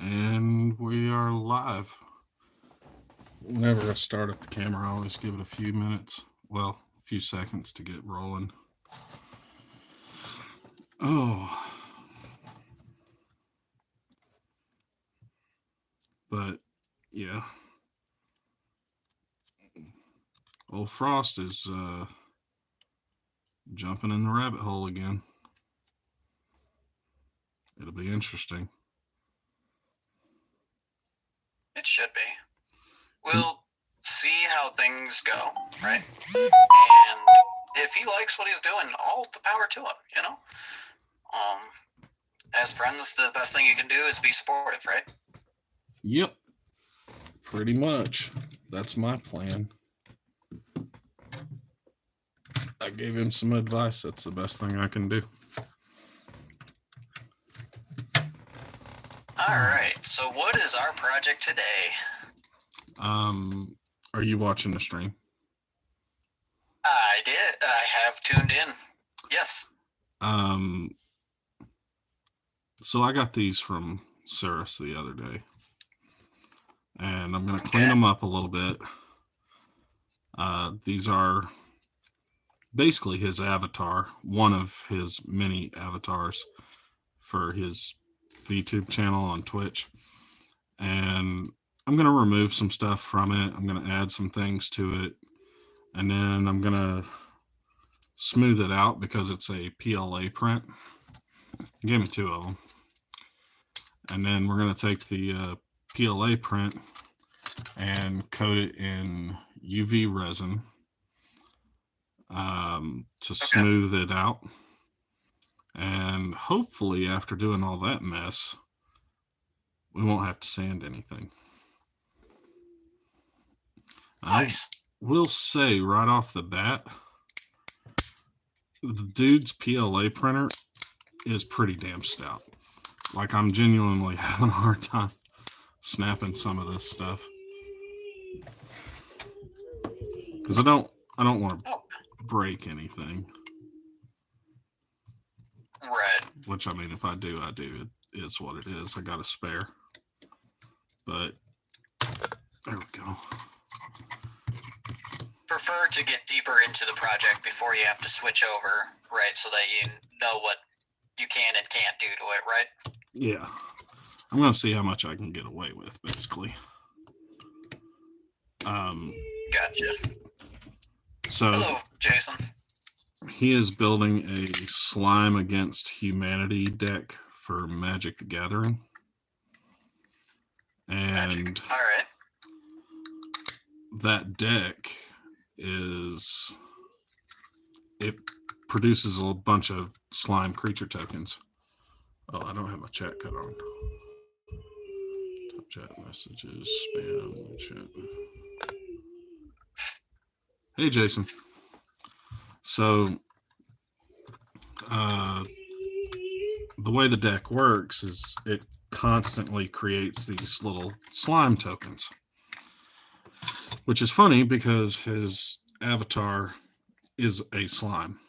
And we are live. Whenever I start up the camera, I always give it a few minutes, well, a few seconds to get rolling. Oh, but yeah. Old Frost is jumping in the rabbit hole again. It'll be interesting. It should be. We'll see how things go, right? And if he likes what he's doing, all the power to him, you know? As friends, the best thing you can do is be supportive, right? Yep. Pretty much. That's my plan. I gave him some advice. That's the best thing I can do. Alright, so what is our project today? Are you watching the stream? I did. I have tuned in. Yes. So I got these from Cirrus the other day, and I'm going to clean them up a little bit. These are basically his avatar, one of his many avatars for his VTube channel on Twitch. And I'm going to remove some stuff from it. I'm going to add some things to it. And then I'm going to smooth it out because it's a PLA print. He gave me two of them. And then we're going to take the PLA print and coat it in UV resin to smooth it out. And hopefully after doing all that mess, we won't have to sand anything. Nice. I will say right off the bat, the dude's PLA printer is pretty damn stout. Like, I'm genuinely having a hard time snapping some of this stuff. Because I don't want to break anything. Right. Which, I mean, if I do, I do. It is what it is. I got a spare. But, there we go. Prefer to get deeper into the project before you have to switch over, right? So that you know what you can and can't do to it, right? Yeah. I'm going to see how much I can get away with, basically. Gotcha. So, hello, Jason. He is building a Slime Against Humanity deck for Magic the Gathering. And all right, that deck it produces a bunch of slime creature tokens. Oh, I don't have my chat cut on. Top chat messages, spam, chat. Hey, Jason. So, the way the deck works is it constantly creates these little slime tokens. Which is funny because his avatar is a slime.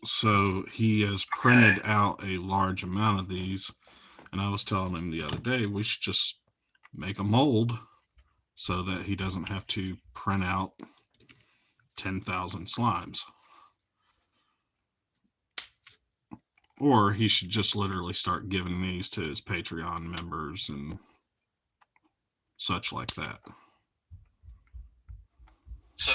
So he has printed out a large amount of these. And I was telling him the other day, we should just make a mold so that he doesn't have to print out 10,000 slimes. Or he should just literally start giving these to his Patreon members and such like that. So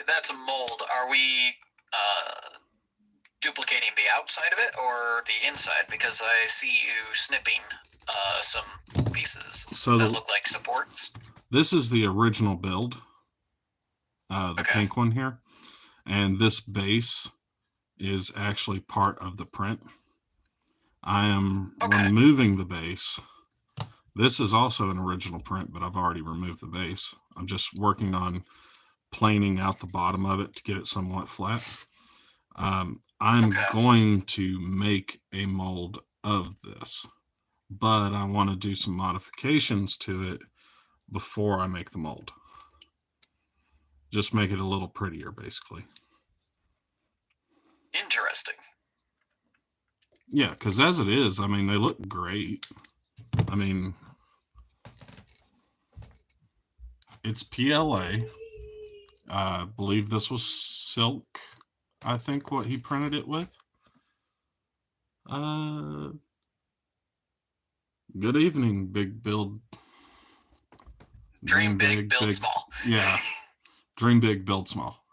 that's a mold. Are we duplicating the outside of it or the inside? Because I see you snipping some pieces that look like supports. This is the original build, the pink one here. And this base is actually part of the print. I am removing the base. This is also an original print, but I've already removed the base. I'm just working on planing out the bottom of it to get it somewhat flat. I'm going to make a mold of this, but I want to do some modifications to it before I make the mold. Just make it a little prettier, basically. Interesting. Yeah, because as it is, I mean, they look great. I mean, it's PLA. I believe this was silk, I think, what he printed it with. Good evening, big build. Dream big, build small. Yeah, dream big, build small.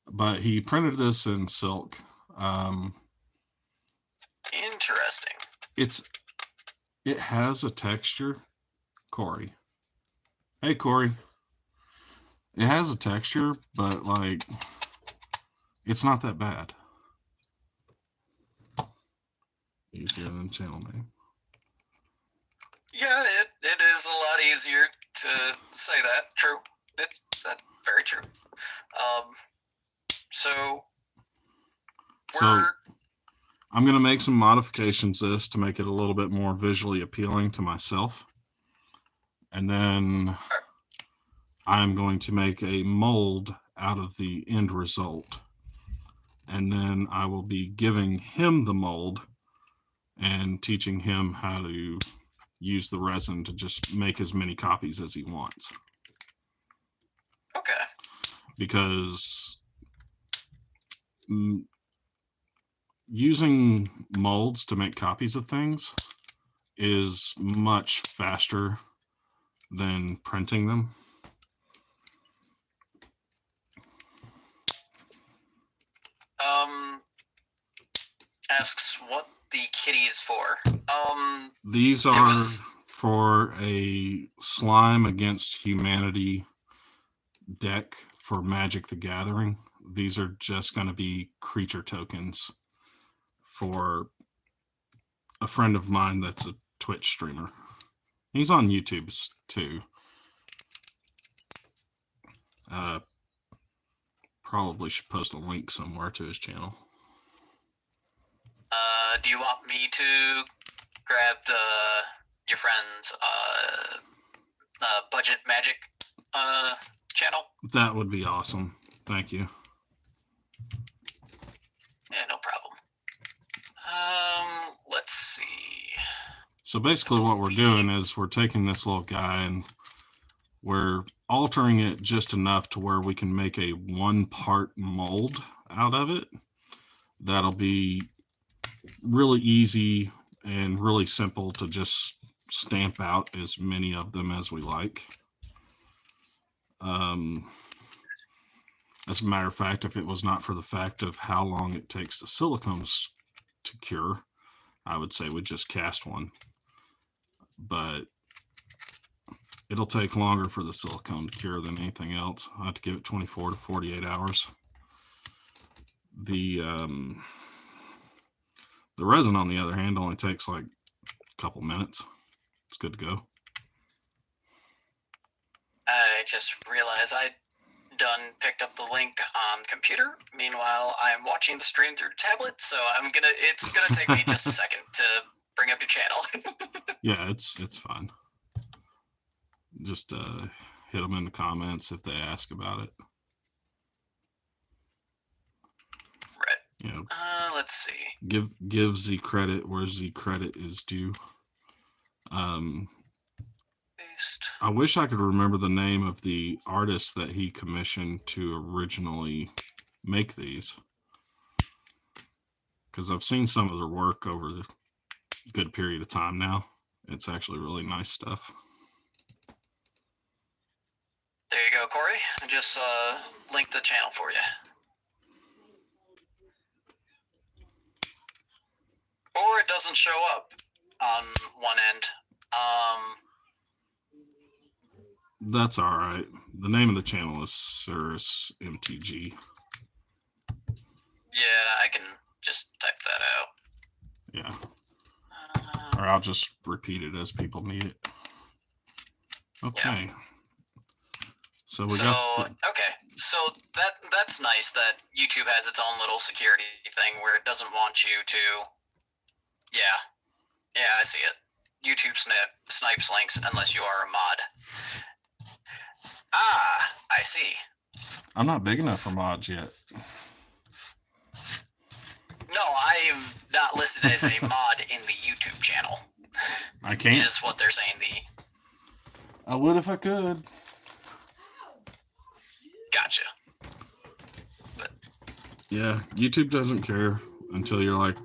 But he printed this in silk. Interesting. It has a texture, Corey. Hey, Corey. It has a texture, but like, it's not that bad. Easier than channel name. Yeah, it is a lot easier to say that. True. That's very true. So I'm going to make some modifications to this to make it a little bit more visually appealing to myself. And then I'm going to make a mold out of the end result. And then I will be giving him the mold and teaching him how to use the resin to just make as many copies as he wants. Okay. Because using molds to make copies of things is much faster than printing them. Asks what the kitty is for. These are for a Slime Against Humanity deck for Magic the Gathering. These are just going to be creature tokens for a friend of mine that's a Twitch streamer. He's on YouTube too. Probably should post a link somewhere to his channel. Do you want me to grab your friend's budget magic channel? That would be awesome. Thank you. Yeah, no problem. Let's see. So basically what we're doing is we're taking this little guy and we're altering it just enough to where we can make a one-part mold out of it. That'll be really easy and really simple to just stamp out as many of them as we like. As a matter of fact, if it was not for the fact of how long it takes the silicones to cure, I would say we'd just cast one. But it'll take longer for the silicone to cure than anything else. I have to give it 24 to 48 hours. The resin, on the other hand, only takes like a couple minutes. It's good to go. I just realized I picked up the link on computer. Meanwhile, I'm watching the stream through tablet, so it's gonna take me just a second to bring up your channel. Yeah, it's fine. Just hit them in the comments if they ask about it. Right. You know, let's see. Give Z credit where Z credit is due. I wish I could remember the name of the artist that he commissioned to originally make these, because I've seen some of their work over a good period of time now. It's actually really nice stuff. There you go, Corey. I just linked the channel for you. Or it doesn't show up on one end. That's all right. The name of the channel is Cirrus MTG. Yeah, I can just type that out. Yeah. Or I'll just repeat it as people need it. Okay. Yeah. So we got. Okay. So that's nice that YouTube has its own little security thing where it doesn't want you to. Yeah, I see it. YouTube snipes links unless you are a mod. Ah, I see. I'm not big enough for mods yet. listed as a mod in the YouTube channel. I can't. Is what they're saying. I would if I could. Gotcha. But yeah, YouTube doesn't care until you're like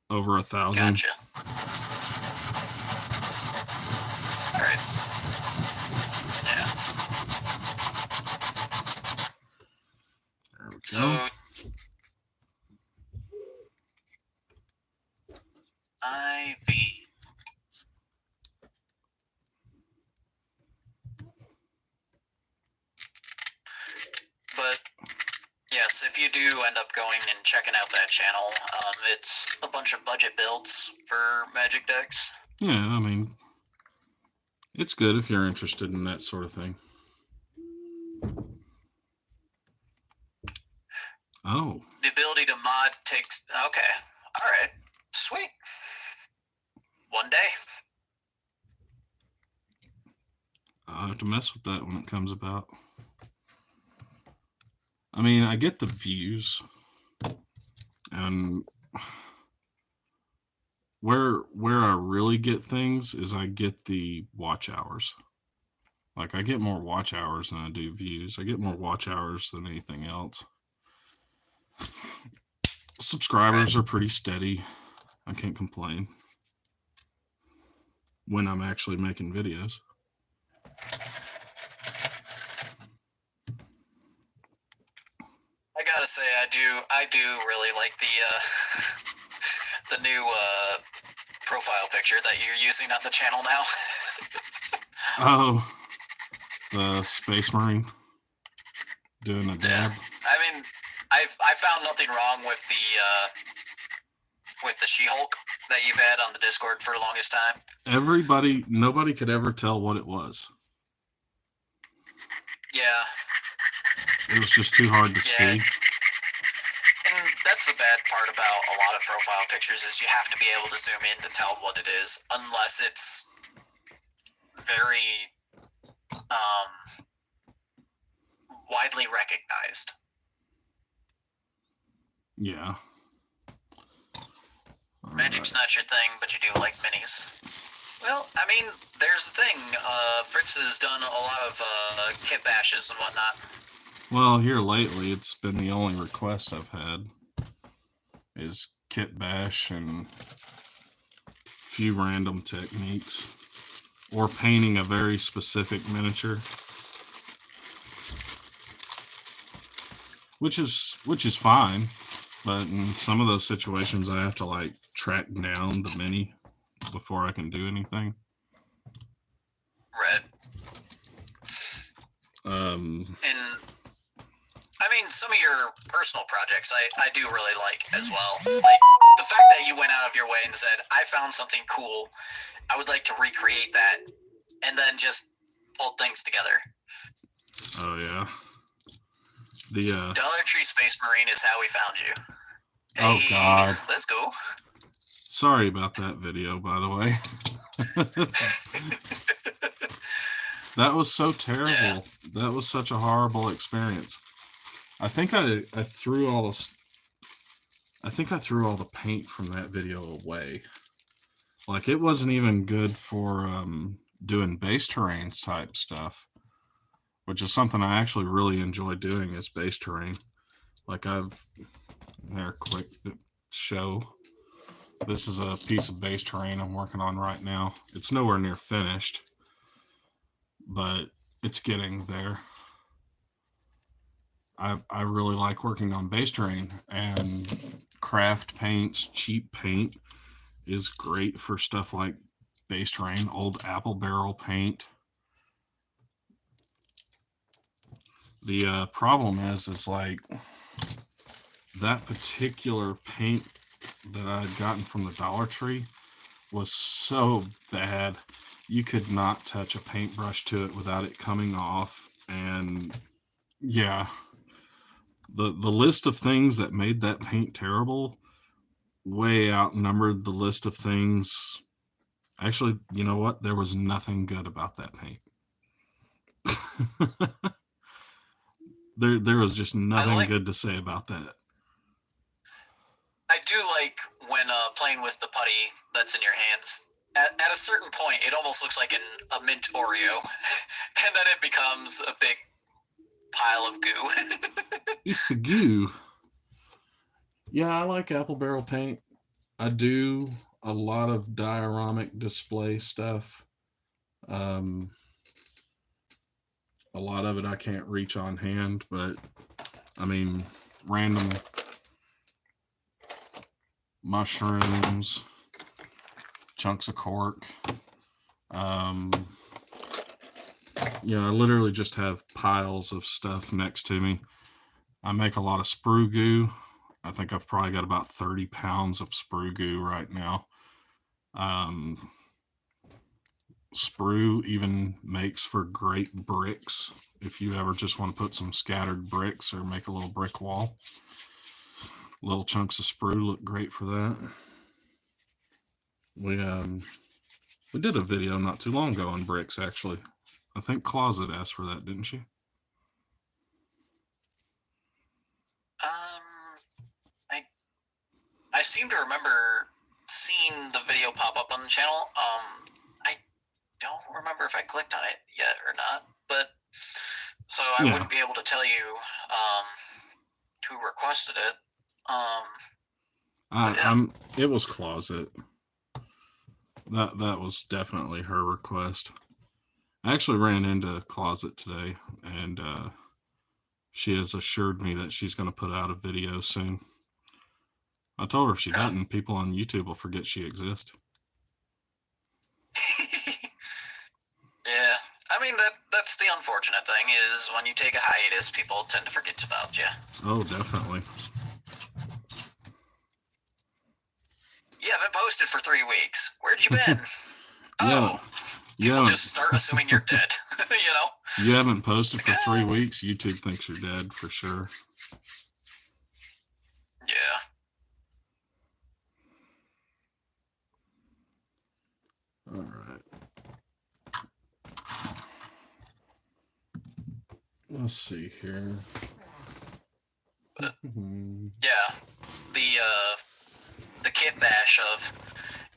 over 1,000. Gotcha. All right. Yeah. There we so go. IV. But yes, if you do end up going and checking out that channel, it's a bunch of budget builds for Magic decks. Yeah, I mean, it's good if you're interested in that sort of thing. Oh. The ability to mod takes... Okay. All right. Sweet. One day. I'll have to mess with that when it comes about. I mean, I get the views, and where I really get things is I get the watch hours. Like, I get more watch hours than I do views. I get more watch hours than anything else. Subscribers are pretty steady. I can't complain when I'm actually making videos. I gotta say, I do really like the the new profile picture that you're using on the channel now. Oh, the Space Marine doing a dab. Yeah. I mean, I found nothing wrong with the She-Hulk that you've had on the Discord for the longest time. Nobody could ever tell what it was. Yeah. It was just too hard to see. And that's the bad part about a lot of profile pictures is you have to be able to zoom in to tell what it is, unless it's very widely recognized. Yeah. Magic's not your thing, but you do like minis. Well, I mean, there's the thing. Fritz has done a lot of kit bashes and whatnot. Well, here lately, it's been the only request I've had is kit bash and a few random techniques, or painting a very specific miniature, which is fine. But in some of those situations, I have to like track down the mini before I can do anything. Right. And I mean, some of your personal projects I do really like as well. Like the fact that you went out of your way and said, I found something cool, I would like to recreate that, and then just pulled things together. Oh yeah. The Dollar Tree Space Marine is how we found you. Hey, oh God. Let's go. Sorry about that video, by the way. That was so terrible. Yeah. That was such a horrible experience. I think I threw all this. I think I threw all the paint from that video away. Like, it wasn't even good for doing base terrains type stuff, which is something I actually really enjoy doing, is base terrain. Like, quick show. This is a piece of base terrain I'm working on right now. It's nowhere near finished, but it's getting there. I really like working on base terrain, and craft paints, cheap paint is great for stuff like base terrain, old apple barrel paint. The problem is like that particular paint that I had gotten from the Dollar Tree was so bad you could not touch a paintbrush to it without it coming off. And yeah, the list of things that made that paint terrible way outnumbered the list of things. Actually, you know what? There was nothing good about that paint. There was just nothing good to say about that. I do like when playing with the putty that's in your hands. At a certain point, it almost looks like a mint Oreo, and then it becomes a big pile of goo. It's the goo. Yeah, I like apple barrel paint. I do a lot of dioramic display stuff. A lot of it I can't reach on hand, but I mean, random mushrooms, chunks of cork. I literally just have piles of stuff next to me. I make a lot of sprue goo. I think I've probably got about 30 pounds of sprue goo right now. Sprue even makes for great bricks if you ever just want to put some scattered bricks or make a little brick wall. Little chunks of sprue look great for that. We did a video not too long ago on bricks, actually. I think Closet asked for that, didn't she? I seem to remember seeing the video pop up on the channel. I don't remember if I clicked on it yet or not, but so I wouldn't be able to tell you who requested it. It was Closet. That was definitely her request. I actually ran into Closet today, and she has assured me that she's going to put out a video soon. I told her if she doesn't, people on YouTube will forget she exists. Yeah, I mean that's the unfortunate thing is when you take a hiatus, people tend to forget about you. Oh, definitely. You haven't posted for 3 weeks. Where'd you been? People just start assuming you're dead. You haven't posted for 3 weeks. YouTube thinks you're dead for sure. Yeah. All right. Let's see here. Yeah, the kit bash of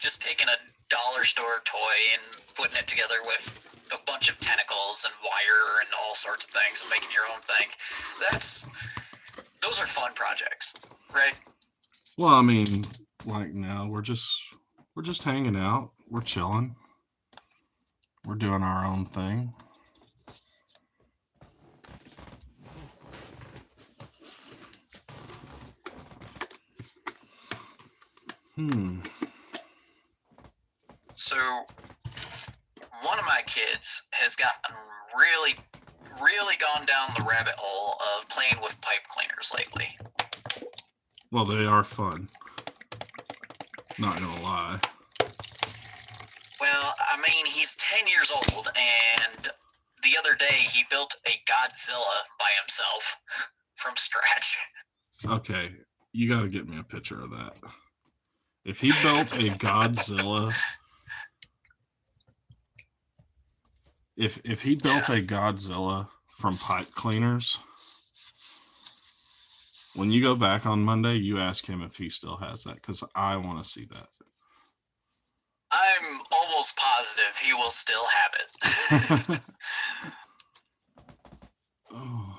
just taking a dollar store toy and putting it together with a bunch of tentacles and wire and all sorts of things and making your own thing. Those are fun projects, right? Well, I mean, like now we're just hanging out. We're chilling. We're doing our own thing. So, one of my kids has gotten really, really gone down the rabbit hole of playing with pipe cleaners lately. Well, they are fun. Not gonna lie. Well, I mean, he's 10 years old, and the other day he built a Godzilla by himself from scratch. Okay, you got to get me a picture of that. If he built a Godzilla, if he built a Godzilla from pipe cleaners, when you go back on Monday, you ask him if he still has that, because I want to see that. I'm almost positive he will still have it. Oh.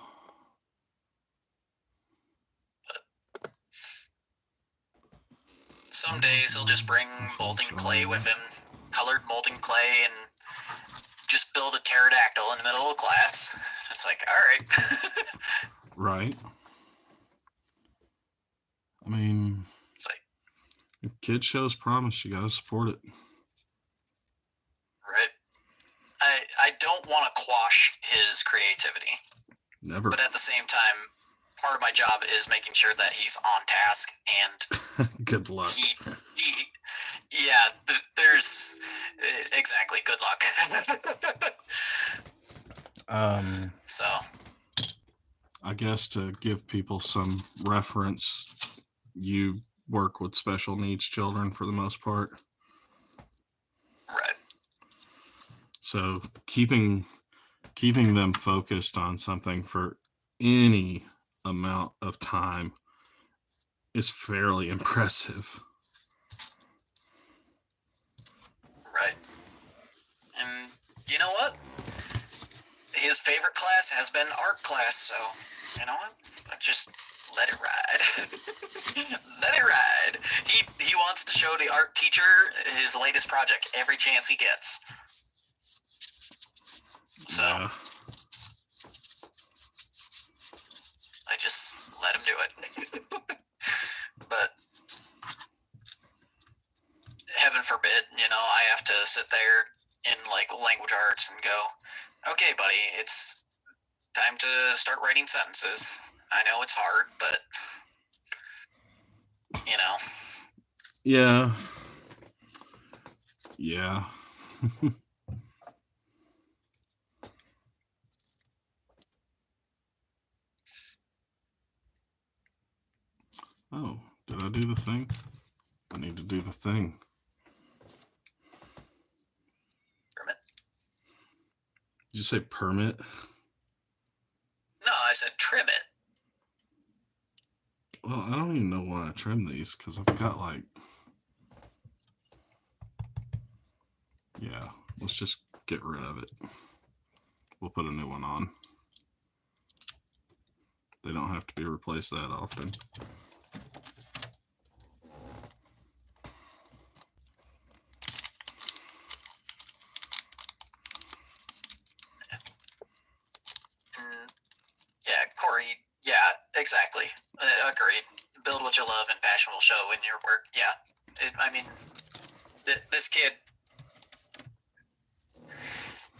Some days he'll just bring molding clay with him, colored molding clay, and just build a pterodactyl in the middle of class. It's like, all right. Right. I mean, it's like, if kid shows promise, you gotta support it. Right. I don't want to quash his creativity. Never. But at the same time, part of my job is making sure that he's on task and good luck. There's exactly good luck. So I guess to give people some reference, you work with special needs children for the most part. Right. So keeping them focused on something for any amount of time is fairly impressive. Right. And you know what? His favorite class has been art class, so you know what? Just let it ride. Let it ride. He wants to show the art teacher his latest project every chance he gets. So Yeah. I just let him do it. But heaven forbid, I have to sit there in like language arts and go, okay, buddy, it's time to start writing sentences. I know it's hard, but Yeah. Yeah. Oh, did I do the thing? I need to do the thing. Permit? Did you say permit? No, I said trim it. Well, I don't even know why I trim these, because I've got like... Yeah, let's just get rid of it. We'll put a new one on. They don't have to be replaced that often. Yeah, Corey, yeah, exactly. Agreed. Build what you love and passion will show in your work. Yeah. This kid,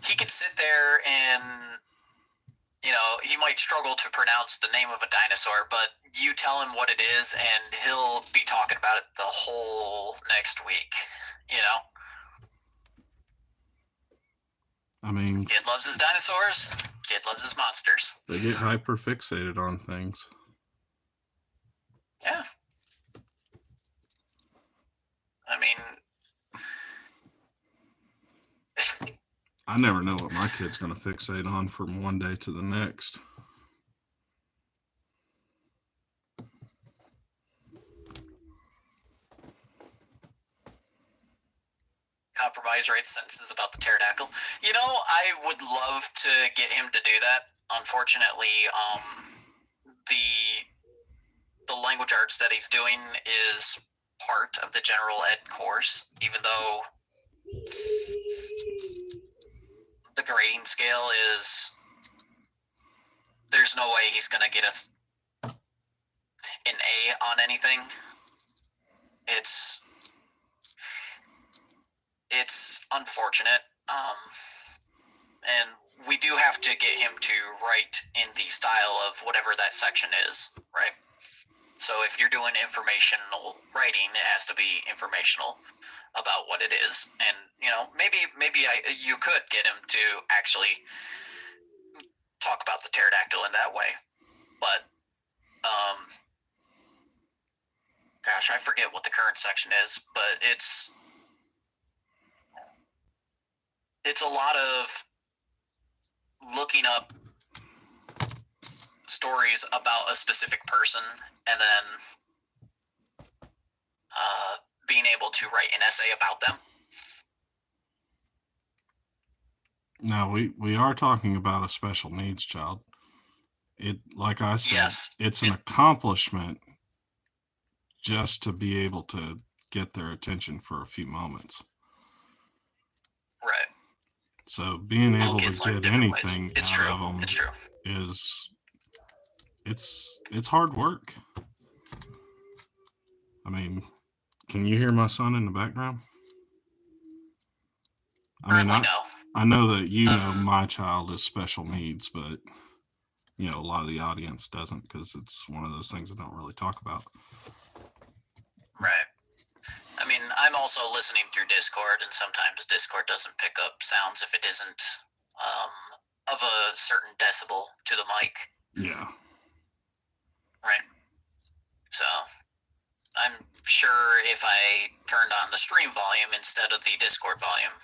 he could sit there and, he might struggle to pronounce the name of a dinosaur, but you tell him what it is and he'll be talking about it the whole next week, I mean... Kid loves his dinosaurs. Kid loves his monsters. They get hyper-fixated on things. Yeah. I mean... I never know what my kid's going to fixate on from one day to the next. Compromise write sentences about the pterodactyl. I would love to get him to do that. Unfortunately, the language arts that he's doing is part of the general ed course, even though the grading scale is, there's no way he's going to get an A on anything. It's unfortunate, and we do have to get him to write in the style of whatever that section is, right? So if you're doing informational writing, it has to be informational about what it is, and maybe you could get him to actually talk about the pterodactyl in that way, but gosh, I forget what the current section is, but it's a lot of looking up stories about a specific person and then being able to write an essay about them. Now, we are talking about a special needs child. It, like I said, yes, it's an accomplishment just to be able to get their attention for a few moments. Right. So being able to get anything out of them it's true. it's hard work. I mean, can you hear my son in the background? I mean, I know that my child is special needs, but a lot of the audience doesn't, because it's one of those things I don't really talk about. Right. I mean, I'm also listening through Discord, and sometimes Discord doesn't pick up sounds if it isn't of a certain decibel to the mic. Yeah. Right. So I'm sure if I turned on the stream volume instead of the Discord volume,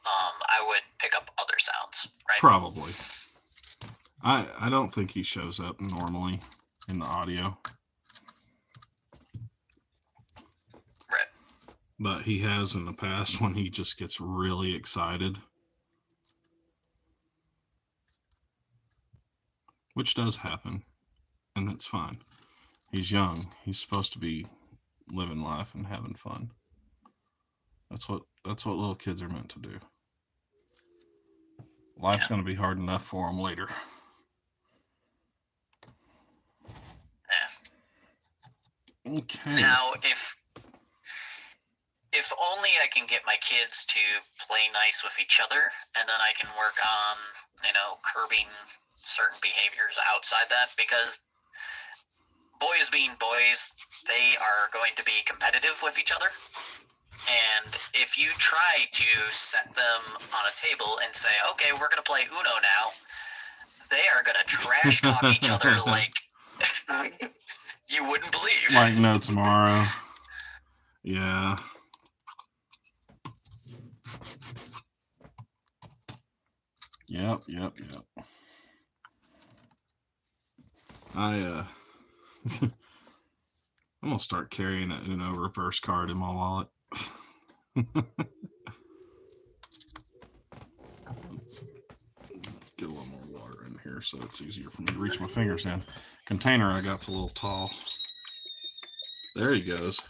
I would pick up other sounds, right? Probably. I don't think he shows up normally in the audio. but he has in the past when he just gets really excited, which does happen, and that's fine. He's young. He's supposed to be living life and having fun. That's what little kids are meant to do. Life's Yeah. going to be hard enough for him later. Okay. Now, if only I can get my kids to play nice with each other, and then I can work on, curbing certain behaviors outside that, because boys being boys, they are going to be competitive with each other. And if you try to set them on a table and say, okay, we're going to play Uno now, they are going to trash talk each other like you wouldn't believe. Like no tomorrow. Yeah. Yep. I'm gonna start carrying an Uno reverse card in my wallet. Let's get a little more water in here so it's easier for me to reach my fingers in. Container I got's a little tall. There he goes.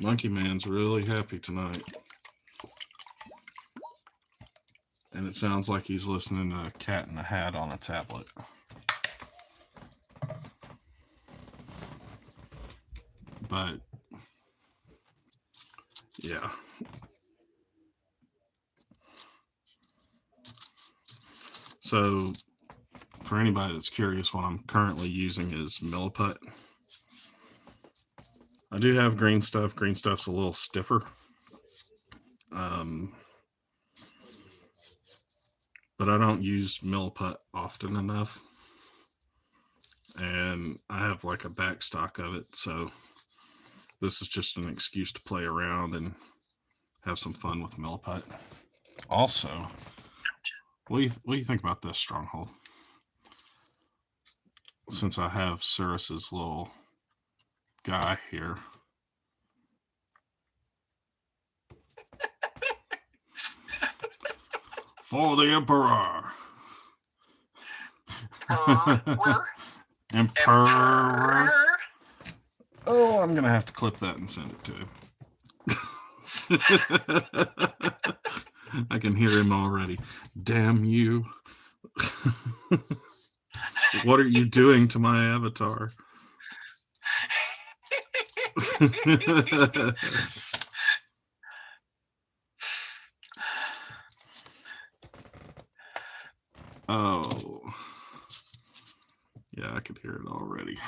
Monkey Man's really happy tonight. And it sounds like he's listening to Cat in a Hat on a tablet. But, yeah. So, for anybody that's curious, what I'm currently using is Milliput. I do have green stuff. Green stuff's a little stiffer. But I don't use Milliput often enough. And I have like a back stock of it, so this is just an excuse to play around and have some fun with Milliput. Also, what do you think about this, Stronghold? Since I have Cirrus's little guy here. For the Emperor! Emperor! Oh, I'm gonna have to clip that and send it to him. I can hear him already. Damn you. What are you doing to my avatar? Oh. Yeah, I could hear it already.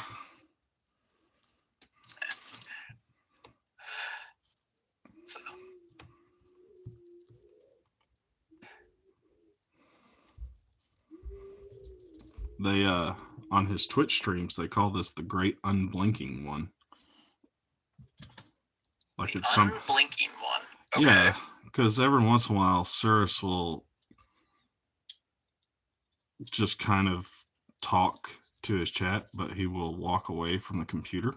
They, on his Twitch streams, they call this the Great Unblinking One. Like it's some unblinking one. Okay. Yeah, because every once in a while, Cirrus will just kind of talk to his chat, but he will walk away from the computer.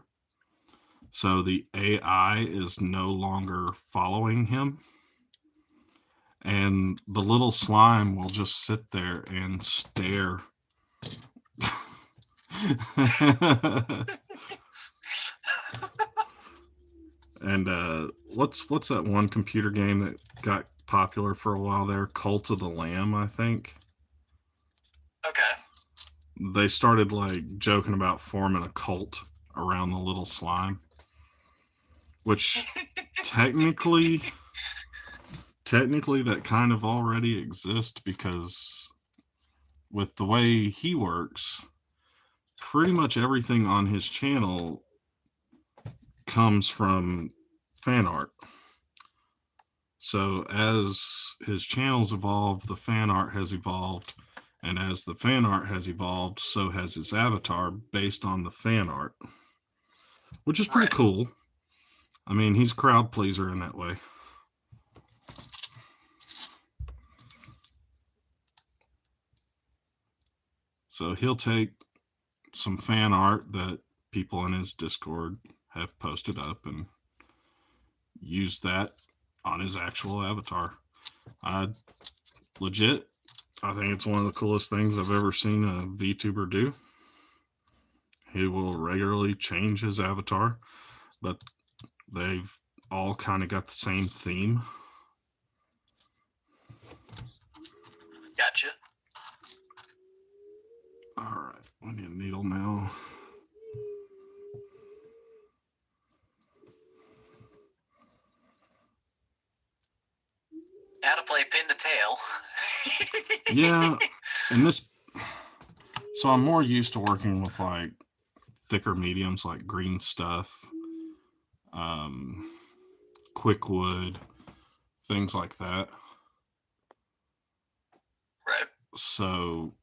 So the AI is no longer following him. And the little slime will just sit there and stare. And what's that one computer game that got popular for a while there? Cult of the Lamb, I think. Okay. They started like joking about forming a cult around the little slime, which technically that kind of already exists, because with the way he works, pretty much everything on his channel comes from fan art. So as his channels evolve, the fan art has evolved, and as the fan art has evolved, so has his avatar based on the fan art, which is pretty cool. I mean, he's a crowd pleaser in that way. So he'll take some fan art that people in his Discord have posted up and use that on his actual avatar. I legit, I think it's one of the coolest things I've ever seen a VTuber do. He will regularly change his avatar, but they've all kind of got the same theme. Gotcha. All right, we need a needle now. How to play pin to tail. Yeah, and this, so I'm more used to working with like thicker mediums like green stuff, quick wood, things like that. Right. So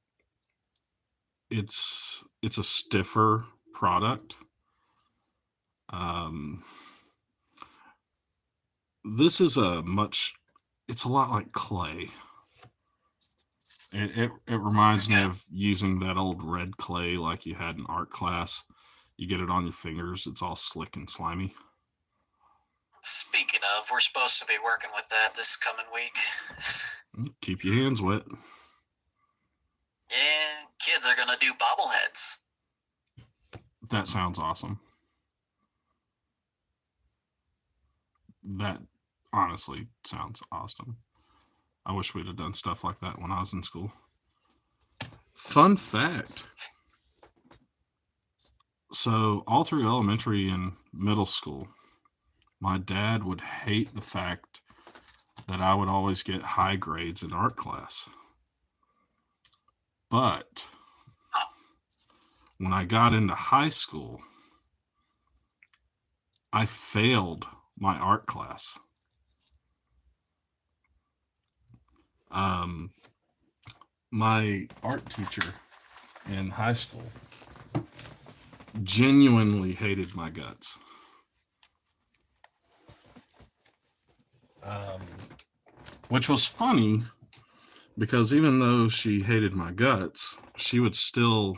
it's a stiffer product. This is it's a lot like clay. It reminds me of using that old red clay like you had in art class. You get it on your fingers, it's all slick and slimy. Speaking of, we're supposed to be working with that this coming week. Keep your hands wet. Yeah, kids are gonna do bobbleheads. That sounds awesome. That honestly sounds awesome. I wish we'd have done stuff like that when I was in school. Fun fact. So, all through elementary and middle school, my dad would hate the fact that I would always get high grades in art class. But when I got into high school, I failed my art class. My art teacher in high school genuinely hated my guts. Which was funny because even though she hated my guts, she would still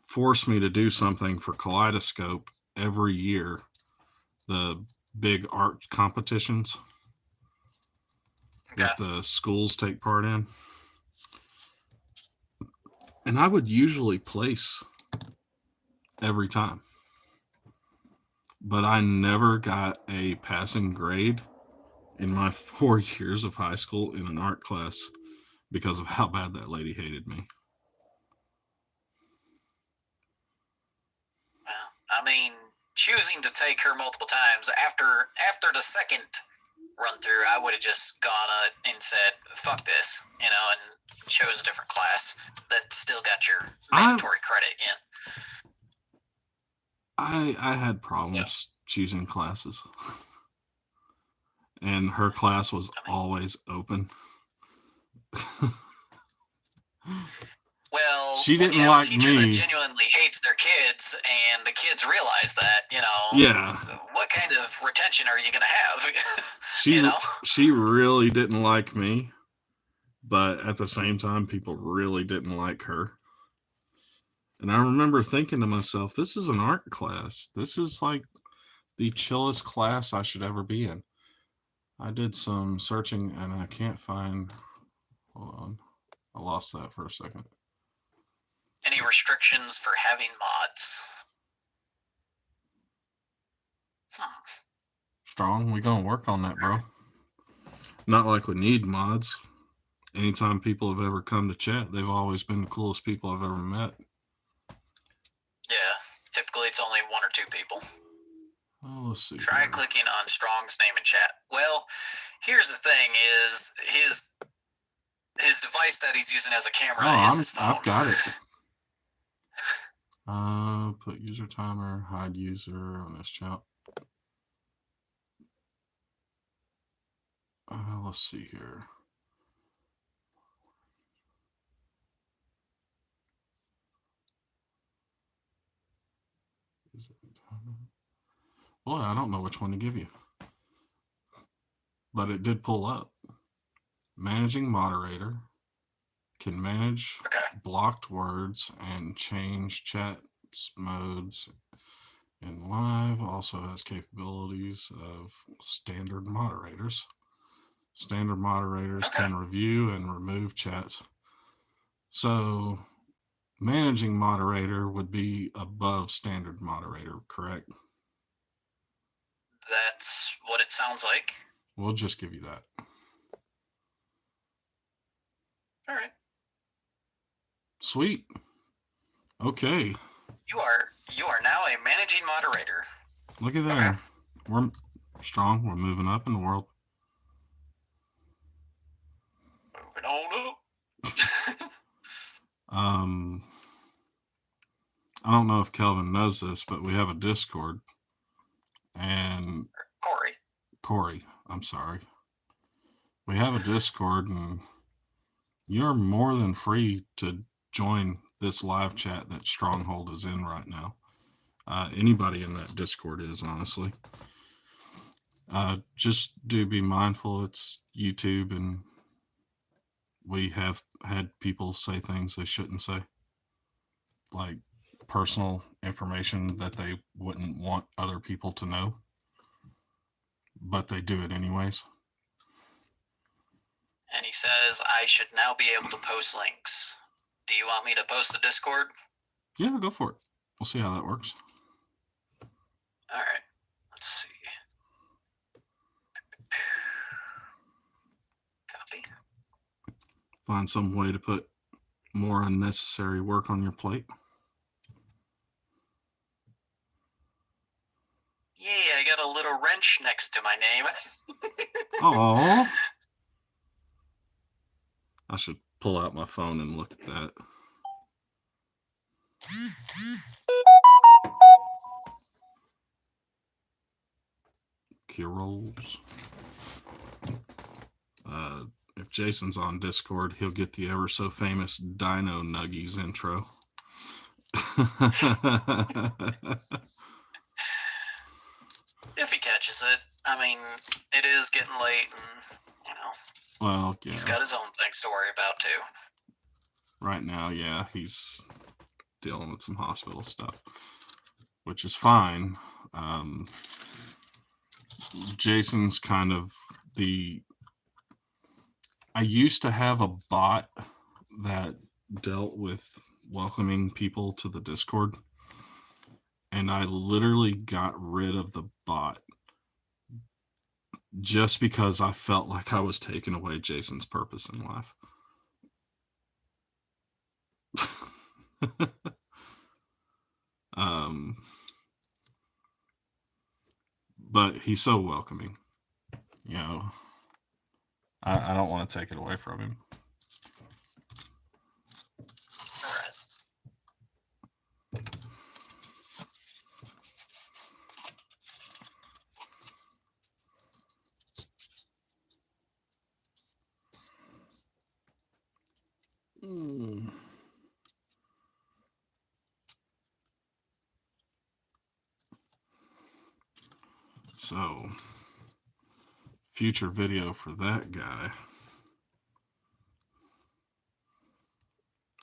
force me to do something for Kaleidoscope every year, the big art competitions that the schools take part in. And I would usually place every time. But I never got a passing grade in my 4 years of high school in an art class because of how bad that lady hated me. Well, I mean, choosing to take her multiple times after the second run through, I would have just gone and said, "Fuck this," and chose a different class that still got your mandatory credit in. I had problems choosing classes. And her class was always open. Well, she didn't when you have like a teacher me. that genuinely hates their kids, and the kids realize that, Yeah. what kind of retention are you going to have? She really didn't like me, but at the same time, people really didn't like her. And I remember thinking to myself, this is an art class. This is like the chillest class I should ever be in. I did some searching and I can't find. Hold on. I lost that for a second. Any restrictions for having mods? Strong, we gonna work on that, bro. Not like we need mods. Anytime people have ever come to chat, they've always been the coolest people I've ever met. Yeah, typically it's only one or two people. Oh, let's see. Try clicking on Strong's name in chat. Well, here's the thing: is his device that he's using as a camera is his phone. I've got it. Put user timer, hide user on this chat. Let's see here. Boy, I don't know which one to give you. But it did pull up. Managing moderator. Can manage blocked words and change chat modes in live also has capabilities of standard moderators. Standard moderators can review and remove chats. So managing moderator would be above standard moderator, correct? That's what it sounds like. We'll just give you that. All right. Sweet. Okay. You are now a managing moderator. Look at that. Okay. We're strong. We're moving up in the world. Moving on up. I don't know if Kelvin knows this, but we have a Discord. And Corey, I'm sorry. We have a Discord, and you're more than free to join this live chat that Stronghold is in right now. Anybody in that Discord is, honestly. Just do be mindful. It's YouTube, and we have had people say things they shouldn't say, like personal information that they wouldn't want other people to know, but they do it anyways. And he says I should now be able to post links. Do you want me to post the Discord? Yeah, go for it. We'll see how that works. All right. Let's see. Copy. Find some way to put more unnecessary work on your plate. Yeah, I got a little wrench next to my name. Aww. I should pull out my phone and look at that. Key rolls. If Jason's on Discord, he'll get the ever so famous Dino Nuggies intro. If he catches it. I mean, it is getting late, and, you know, well, yeah. He's got his own things to worry about, too. Right now, yeah, he's dealing with some hospital stuff, which is fine. Jason's kind of I used to have a bot that dealt with welcoming people to the Discord, and I literally got rid of the bot just because I felt like I was taking away Jason's purpose in life. But he's so welcoming, you know. I don't want to take it away from him. All right. So, future video for that guy.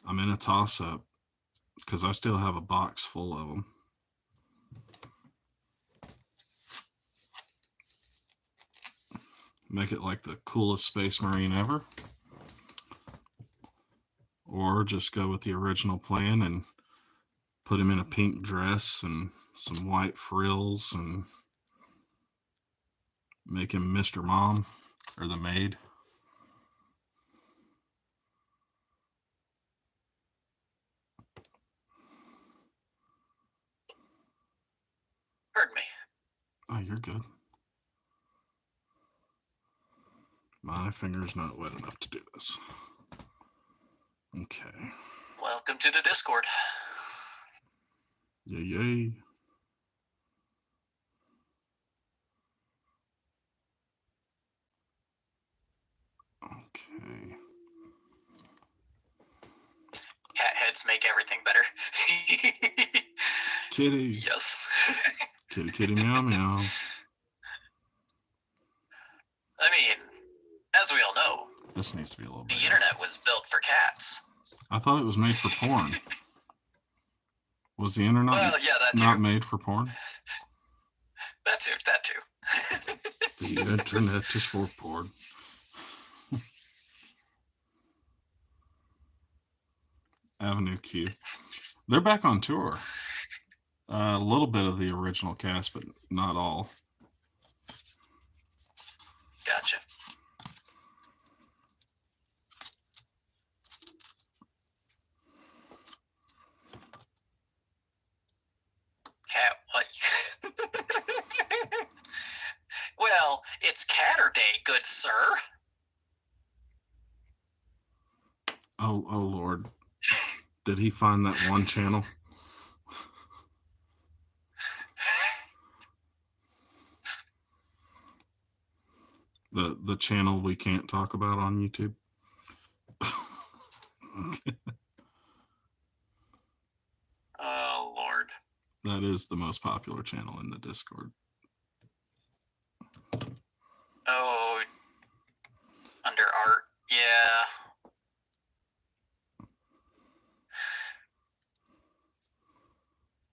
I'm in a toss-up because I still have a box full of them. Make it like the coolest Space Marine ever. Or just go with the original plan and put him in a pink dress and some white frills and make him Mr. Mom or the maid. Pardon me. Oh, you're good. My finger's not wet enough to do this. Okay. Welcome to the Discord. Yay, yay. Okay. Cat heads make everything better. Kitty. Yes. Kitty, kitty, meow, meow. I mean, as we all know, this needs to be a little bit. The internet was built for cats. I thought it was made for porn. Was the internet well, yeah, not made for porn? The internet is for porn. Avenue Q. They're back on tour. A little bit of the original cast, but not all. Gotcha. Cat what? Well, it's Catterday, good sir. Oh Lord. Did he find that one channel? The channel we can't talk about on YouTube? Oh, Lord. That is the most popular channel in the Discord. Oh, under art, yeah.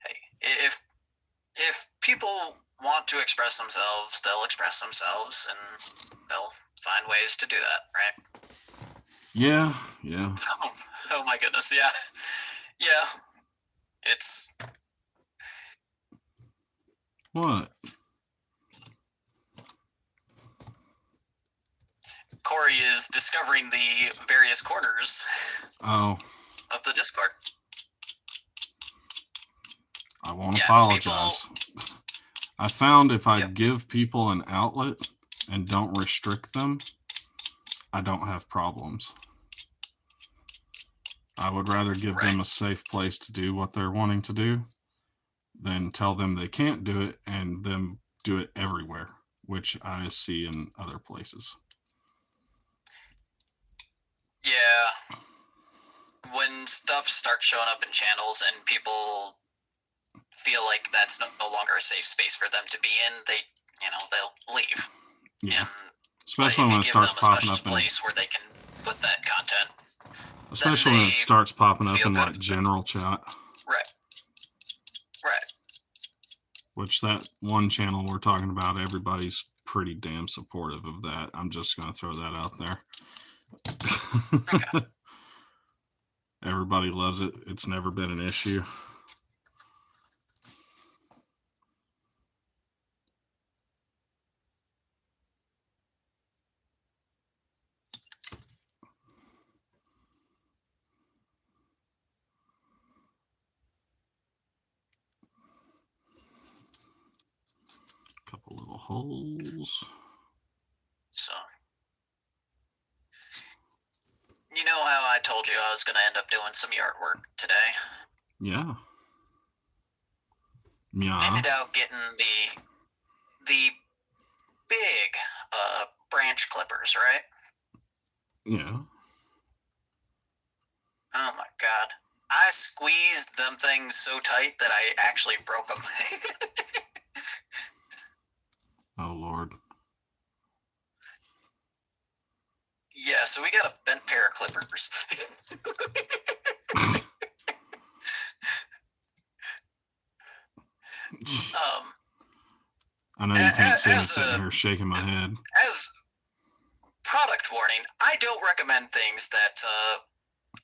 Hey, if people want to express themselves, they'll express themselves, and they'll find ways to do that, right? Yeah. Oh my goodness, yeah. Yeah. It's... What? Corey is discovering the various corners of the Discord. I won't apologize. I found if I give people an outlet and don't restrict them, I don't have problems. I would rather give them a safe place to do what they're wanting to do than tell them they can't do it and them do it everywhere, which I see in other places. Yeah. When stuff starts showing up in channels and people feel like that's no longer a safe space for them to be in, they'll leave. Yeah. Especially when it starts popping up in a place where they can put that content. Especially when it starts popping up in like general chat. Right. Which that one channel we're talking about, everybody's pretty damn supportive of that. I'm just going to throw that out there. Okay. Everybody loves it. It's never been an issue. Couple little holes. So, you know how I told you I was going to end up doing some yard work today? Yeah. Ended up getting the big branch clippers, right? Yeah. Oh my god. I squeezed them things so tight that I actually broke them. Oh, Lord. Yeah, so we got a bent pair of clippers. I know you can't see me sitting here shaking my head. As product warning, I don't recommend things that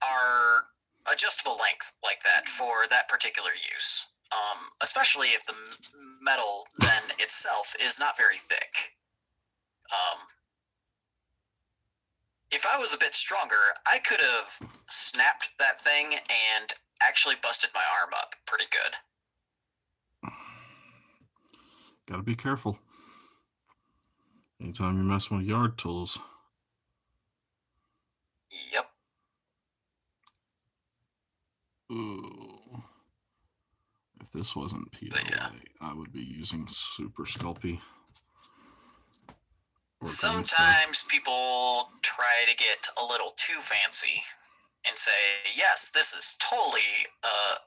are adjustable length like that for that particular use. Especially if the metal then itself is not very thick. If I was a bit stronger, I could have snapped that thing and actually busted my arm up pretty good. Gotta be careful. Anytime you're messing with yard tools. Yep. Ooh. If this wasn't PLA, I would be using Super Sculpey. Sometimes people try to get a little too fancy and say, yes, this is totally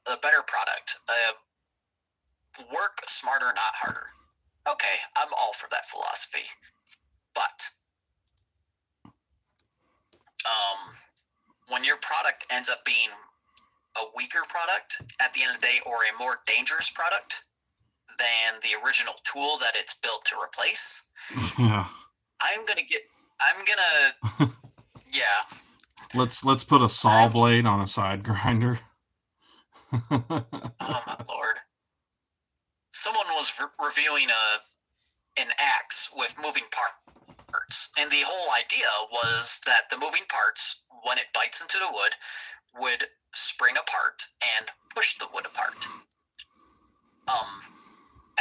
a better product. Work smarter, not harder. Okay, I'm all for that philosophy. But when your product ends up being a weaker product at the end of the day or a more dangerous product, than the original tool that it's built to replace. Yeah. Yeah. Let's put a saw blade on a side grinder. Oh my lord. Someone was reviewing an axe with moving parts, and the whole idea was that the moving parts, when it bites into the wood, would spring apart and push the wood apart.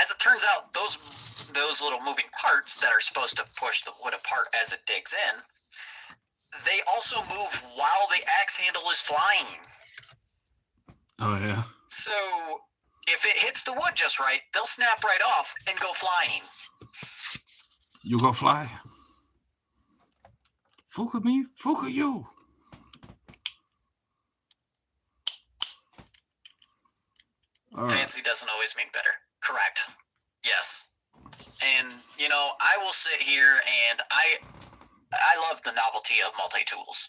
As it turns out, those little moving parts that are supposed to push the wood apart as it digs in, they also move while the axe handle is flying. Oh yeah. So if it hits the wood just right, they'll snap right off and go flying. You go fly. Fuck me, fuck you. Fancy doesn't always mean better. Correct. Yes. And, you know, I will sit here and I love the novelty of multi-tools.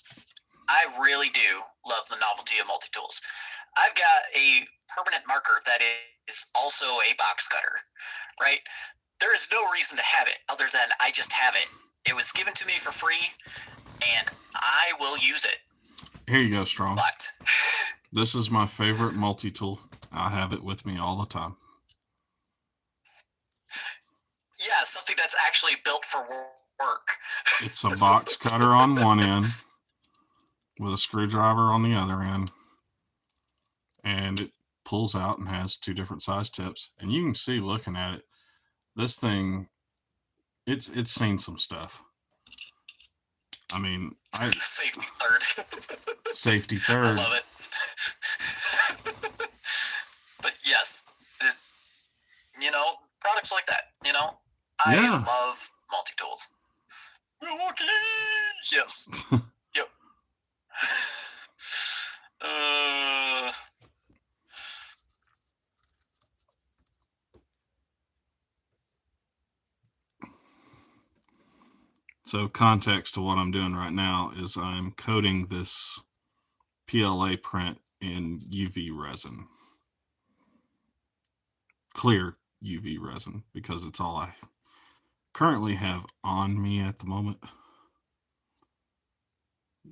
I really do love the novelty of multi-tools. I've got a permanent marker that is also a box cutter, right? There is no reason to have it other than I just have it. It was given to me for free, and I will use it. Here you go, Strong. But this is my favorite multi-tool. I have it with me all the time. Yeah, something that's actually built for work. It's a box cutter on one end with a screwdriver on the other end, and it pulls out and has two different size tips. And you can see, looking at it, this thing, it's seen some stuff. I mean, safety third. Safety third. I love it. But yes, you know, products like that, you know, I love multi-tools. Okay. Yes. Yep. So context to what I'm doing right now is I'm coating this PLA print in UV resin. Clear UV resin, because it's all I currently have on me at the moment.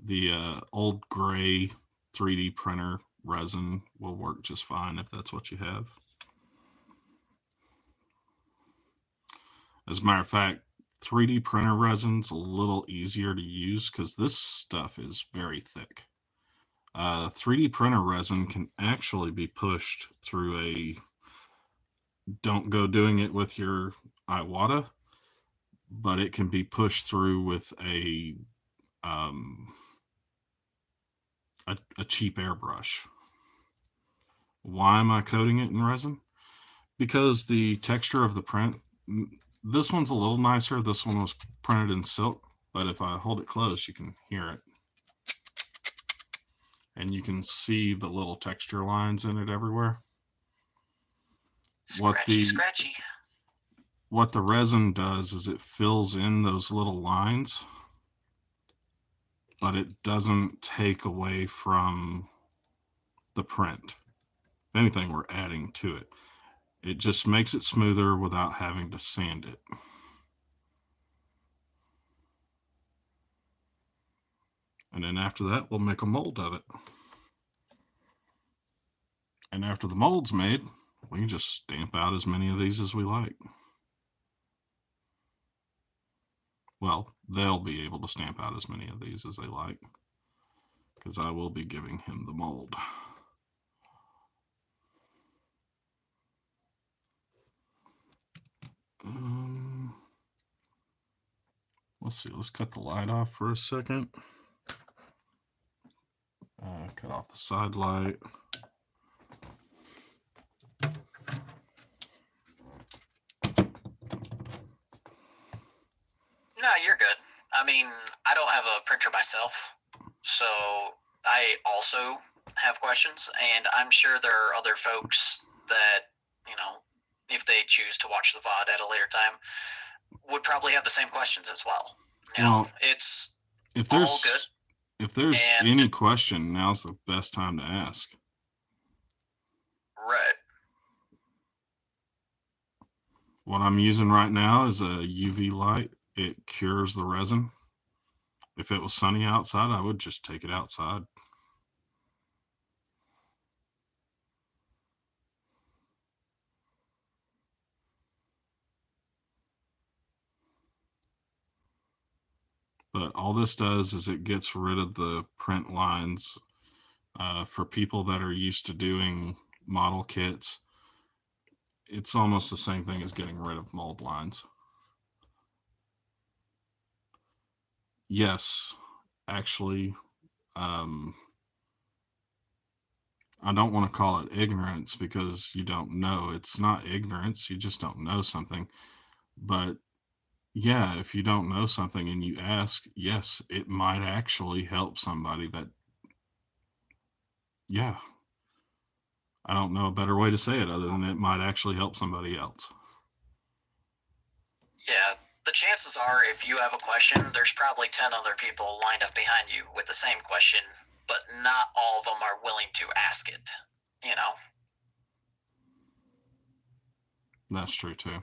The old gray 3D printer resin will work just fine if that's what you have. As a matter of fact, 3D printer resin's a little easier to use because this stuff is very thick. 3D printer resin can actually be pushed through a, don't go doing it with your Iwata, but it can be pushed through with a cheap airbrush. Why am I coating it in resin? Because the texture of the print, this one's a little nicer. This one was printed in silk, but if I hold it close, you can hear it. And you can see the little texture lines in it everywhere. Scratchy. What the resin does is it fills in those little lines, but it doesn't take away from the print. If anything, we're adding to it. It just makes it smoother without having to sand it. And then after that, we'll make a mold of it. And after the mold's made, we can just stamp out as many of these as we like. Well, they'll be able to stamp out as many of these as they like, because I will be giving him the mold. Let's see, let's cut the light off for a second. Cut off the side light. No, you're good. I mean, I don't have a printer myself, so I also have questions, and I'm sure there are other folks that, you know, if they choose to watch the VOD at a later time, would probably have the same questions as well. You know, it's all good. If there's any question, now's the best time to ask. Right. What I'm using right now is a UV light. It cures the resin. If it was sunny outside, I would just take it outside. But all this does is it gets rid of the print lines. For people that are used to doing model kits, it's almost the same thing as getting rid of mold lines. Yes, actually, I don't want to call it ignorance because you don't know. It's not ignorance, you just don't know something. But yeah, if you don't know something and you ask, yes, it might actually help somebody that, yeah, I don't know a better way to say it other than it might actually help somebody else. Yeah, the chances are if you have a question, there's probably 10 other people lined up behind you with the same question, but not all of them are willing to ask it, you know? That's true too.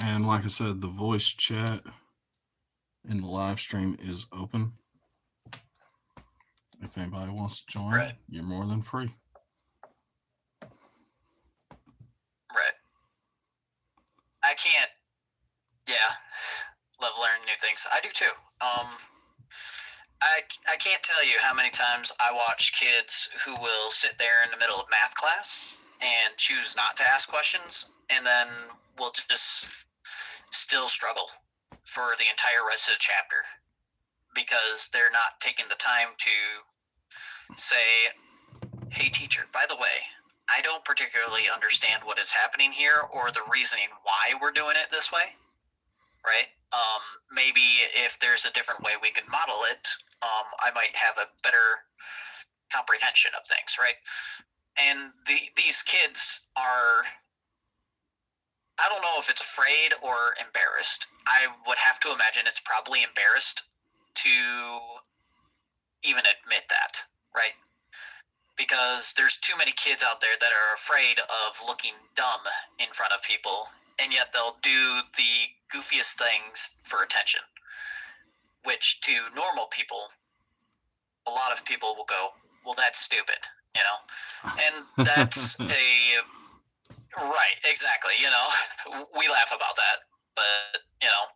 And like I said, the voice chat in the live stream is open. If anybody wants to join, Right. You're more than free. Right. I can't, yeah, love learning new things. I do too. I can't tell you how many times I watch kids who will sit there in the middle of math class and choose not to ask questions, and then will just still struggle for the entire rest of the chapter because they're not taking the time to say, hey teacher, by the way, I don't particularly understand what is happening here or the reasoning why we're doing it this way, right? Maybe if there's a different way we could model it, I might have a better comprehension of things, right? And these kids are, I don't know if it's afraid or embarrassed. I would have to imagine it's probably embarrassed to even admit that, right? Because there's too many kids out there that are afraid of looking dumb in front of people, and yet they'll do the goofiest things for attention, which to normal people, a lot of people will go, well, that's stupid, you know? And that's right, exactly, you know? We laugh about that, but, you know,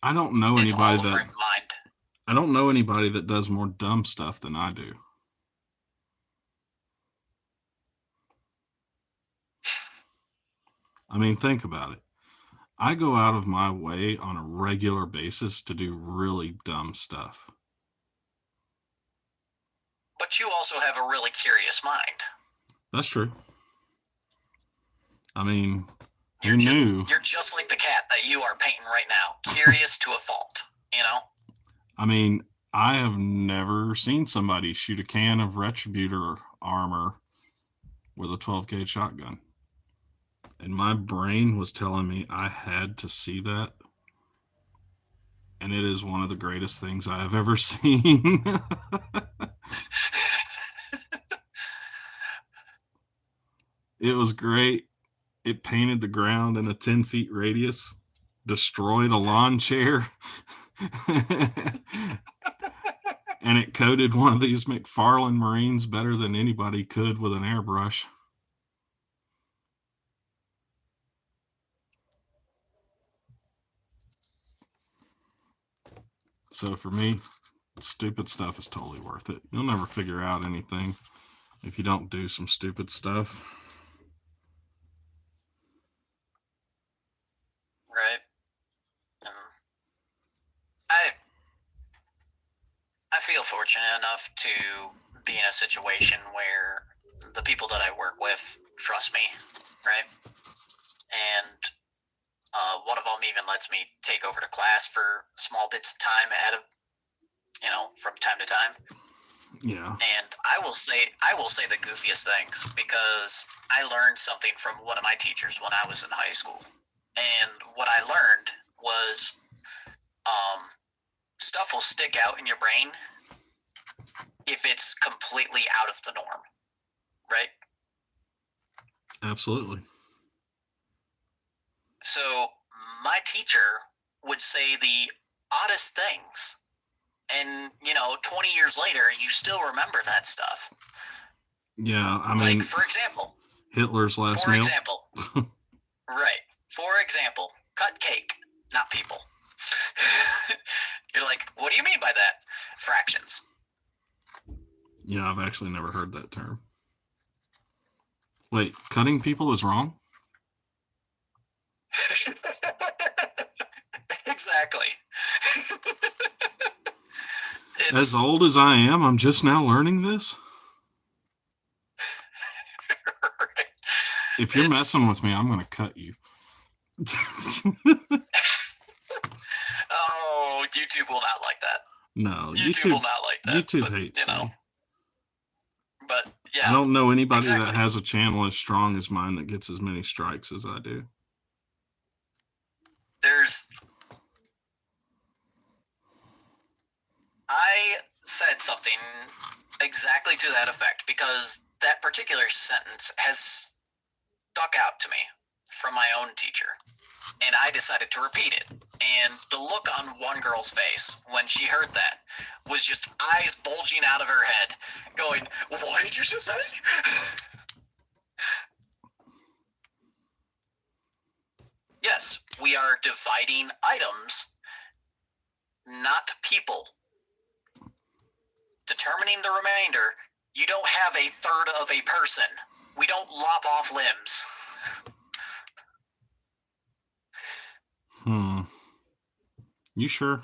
I don't know it's anybody all a frame of mind. I don't know anybody that does more dumb stuff than I do. I mean, think about it. I go out of my way on a regular basis to do really dumb stuff. But you also have a really curious mind. That's true. I mean, who knew? You're just like the cat that you are painting right now. Curious to a fault, you know? I mean, I have never seen somebody shoot a can of Retributor armor with a 12 gauge shotgun. And my brain was telling me I had to see that. And it is one of the greatest things I have ever seen. It was great. It painted the ground in a 10 feet radius, destroyed a lawn chair, and it coated one of these McFarlane Marines better than anybody could with an airbrush. So for me, stupid stuff is totally worth it. You'll never figure out anything if you don't do some stupid stuff. Right. I feel fortunate enough to be in a situation where the people that I work with trust me, right? And one of them even lets me take over the class for small bits of time from time to time. Yeah. And I will say the goofiest things because I learned something from one of my teachers when I was in high school. And what I learned was will stick out in your brain if it's completely out of the norm, right? Absolutely. So my teacher would say the oddest things, and 20 years later, you still remember that stuff. Yeah, I mean, like, for example, Hitler's last meal. Right. For example, cut cake, not people. You're like, what do you mean by that? Fractions. Yeah, I've actually never heard that term. Wait, cutting people is wrong? Exactly. As old as I am, I'm just now learning this? Right. If you're messing with me, I'm going to cut you. Oh, YouTube will not like that. No, YouTube will not like that. YouTube hates me. But yeah, I don't know anybody exactly. that has a channel as strong as mine that gets as many strikes as I do. I said something exactly to that effect because that particular sentence has stuck out to me from my own teacher, and I decided to repeat it. And the look on one girl's face when she heard that was just eyes bulging out of her head, going, "What did you just say?" Yes, we are dividing items, not people. Determining the remainder, you don't have a third of a person. We don't lop off limbs. You sure?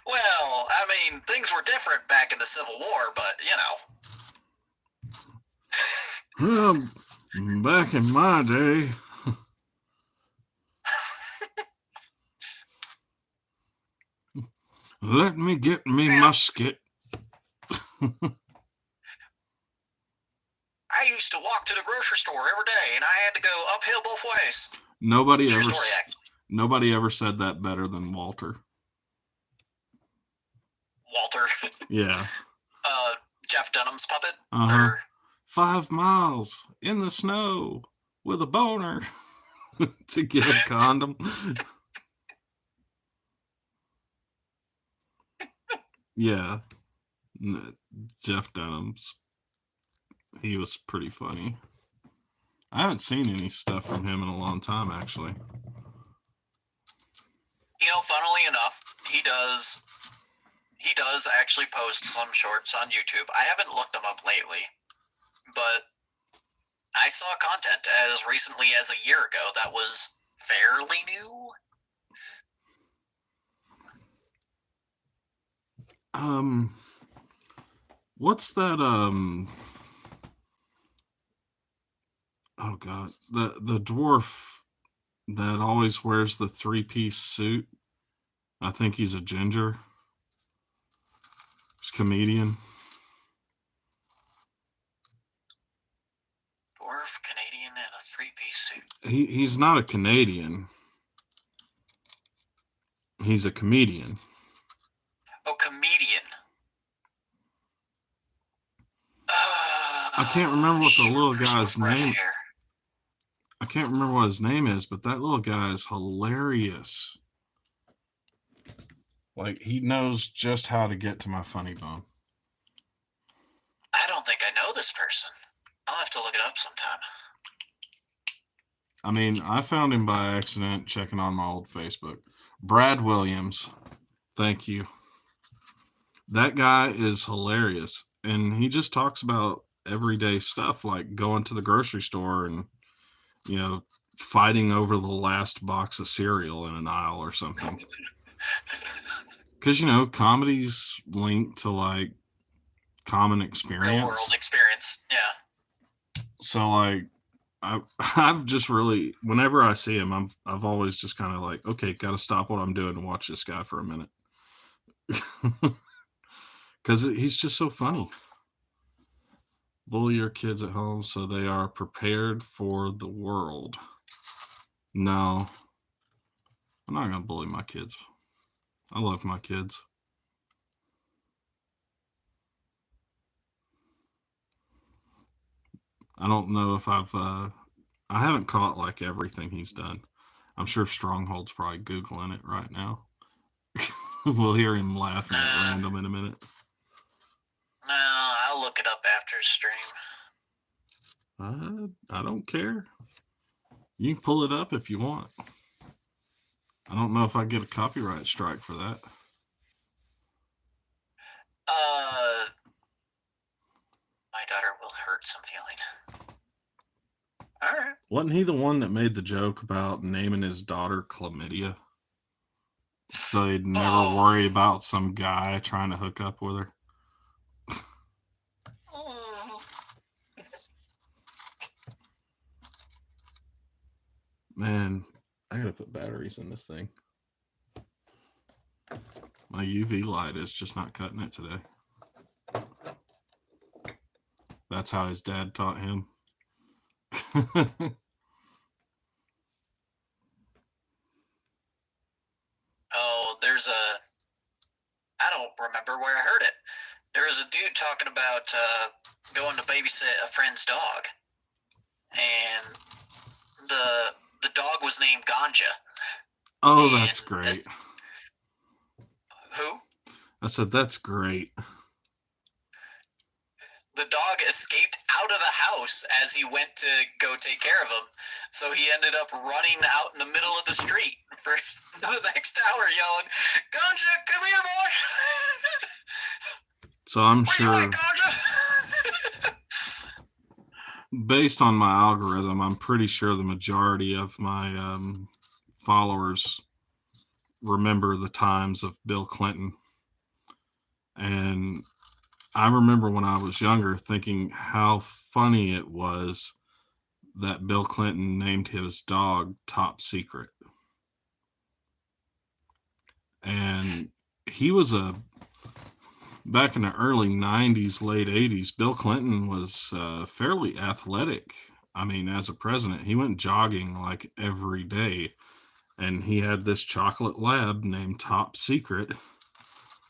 Well, I mean, things were different back in the Civil War, but, Well, back in my day. Let me get me musket. I used to walk to the grocery store every day, and I had to go uphill both ways. Nobody ever said that better than Walter. Walter? Yeah. Jeff Dunham's puppet? 5 miles in the snow with a boner to get a condom. Yeah. Jeff Dunham's. He was pretty funny. I haven't seen any stuff from him in a long time, actually. Funnily enough, he does actually post some shorts on YouTube. I haven't looked them up lately, but I saw content as recently as a year ago that was fairly new. What's that, oh god, the dwarf that always wears the 3-piece suit? I think he's a ginger. He's a comedian. Dwarf, Canadian, in a 3-piece suit. He's not a Canadian. He's a comedian. Oh, comedian. I can't remember what the little guy's name. I can't remember what his name is, but that little guy is hilarious. Like, he knows just how to get to my funny bone. I don't think I know this person. I'll have to look it up sometime. I mean, I found him by accident checking on my old Facebook. Brad Williams. Thank you. That guy is hilarious. And he just talks about everyday stuff like going to the grocery store and, fighting over the last box of cereal in an aisle or something. Because, comedy's linked to, like, common experience. Real world experience, yeah. So, like, I've just really, whenever I see him, I've always just kind of like, okay, got to stop what I'm doing and watch this guy for a minute. Because he's just so funny. Bully your kids at home so they are prepared for the world. No. I'm not gonna bully my kids. I love my kids. I don't know if I haven't caught like everything he's done. I'm sure Stronghold's probably Googling it right now. We'll hear him laughing at random in a minute. No, I'll look it up after stream. I don't care. You can pull it up if you want. I don't know if I get a copyright strike for that. My daughter will hurt some feeling. All right. Wasn't he the one that made the joke about naming his daughter Chlamydia? So he'd never worry about some guy trying to hook up with her. Man, I gotta put batteries in this thing. My UV light is just not cutting it today. That's how his dad taught him. I don't remember where I heard it. There was a dude talking about going to babysit a friend's dog, and the dog was named Ganja. Oh, that's great. Who? I said, that's great. The dog escaped out of the house as he went to go take care of him. So he ended up running out in the middle of the street for the next hour yelling, Ganja, come here, boy. So I'm Where sure, you at, Ganja? based on my algorithm, I'm pretty sure the majority of my followers remember the times of Bill Clinton. And I remember when I was younger thinking how funny it was that Bill Clinton named his dog Top Secret. And he was back in the early 90s, late 80s, Bill Clinton was fairly athletic. I mean, as a president, he went jogging like every day. And he had this chocolate lab named Top Secret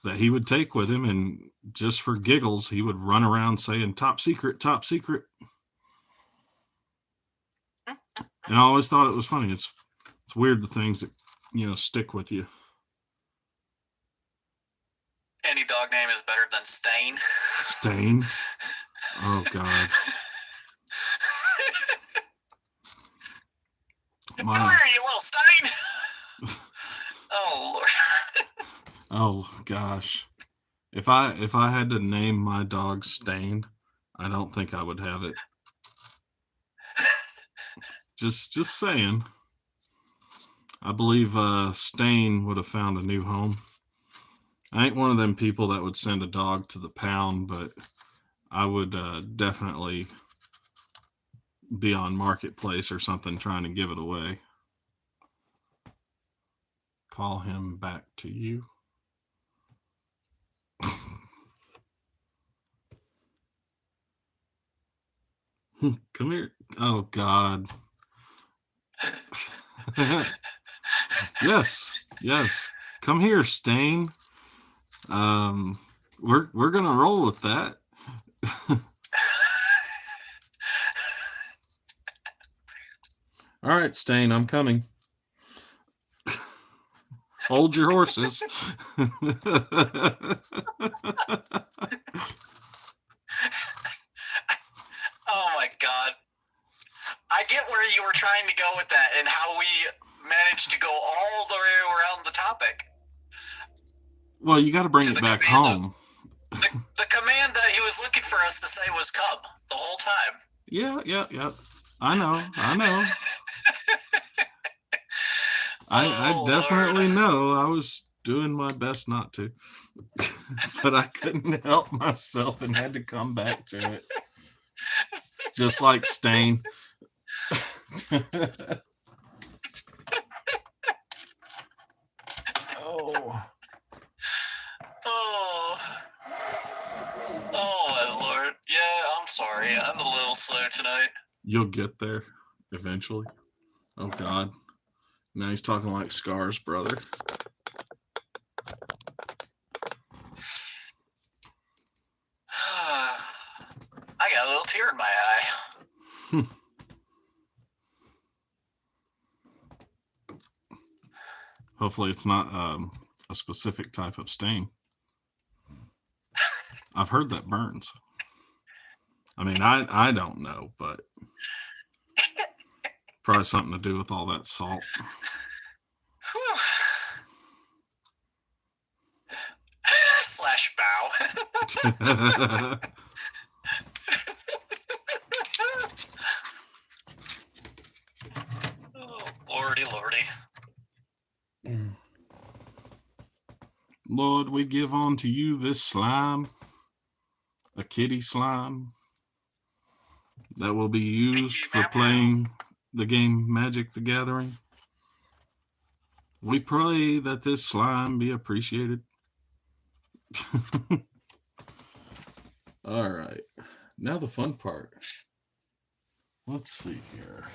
that he would take with him, and just for giggles, he would run around saying, top secret, top secret. And I always thought it was funny. It's weird, the things that, stick with you. Any dog name is better than Stain. Stain? Oh, God. Come here, you little Stain! Oh, Lord. Oh, gosh. If I had to name my dog Stain, I don't think I would have it. Just saying. I believe Stain would have found a new home. I ain't one of them people that would send a dog to the pound, but I would definitely be on Marketplace or something trying to give it away. Call him back to you. Come here. Oh, God. Yes. Come here, Stain. We're gonna roll with that. All right, Stain, I'm coming. Hold your horses. Oh my God. I get where you were trying to go with that and how we managed to go all the way around the topic. Well, you got to bring it back home. The command that he was looking for us to say was come the whole time. Yeah. I know. I definitely know. I was doing my best not to. But I couldn't help myself and had to come back to it. Just like Stain. Oh my Lord. Yeah, I'm sorry. I'm a little slow tonight. You'll get there eventually. Oh, God. Now he's talking like Scar's brother. I got a little tear in my eye. Hopefully it's not a specific type of stain. I've heard that burns. I mean, I don't know, but probably something to do with all that salt. Slash bow. Oh, lordy, lordy. Lord, we give unto you this slime, a kitty slime, that will be used for playing the game Magic the Gathering. We pray that this slime be appreciated. All right. Now the fun part. Let's see here.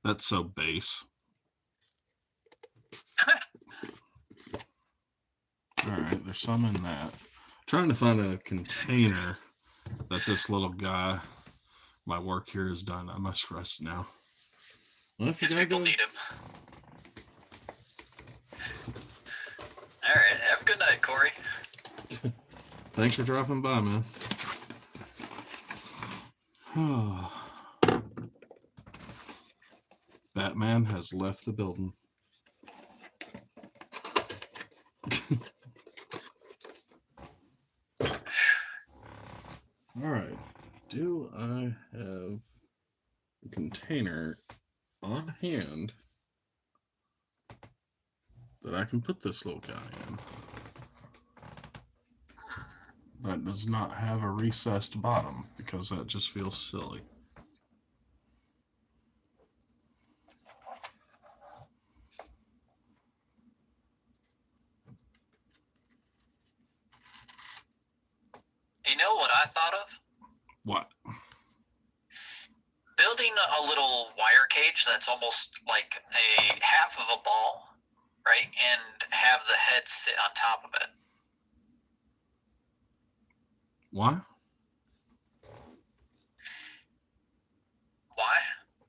That's so base. All right, there's some in that. Trying to find a container that this little guy, my work here is done. I must rest now. Well, These people need him. All right, have a good night, Corey. Thanks for dropping by, man. Batman has left the building. All right. Do I have a container on hand that I can put this little guy in that does not have a recessed bottom, because that just feels silly? You know what I thought of? What? Building a little wire cage that's almost like a half of a ball, right? And have the head sit on top of it. Why? Why?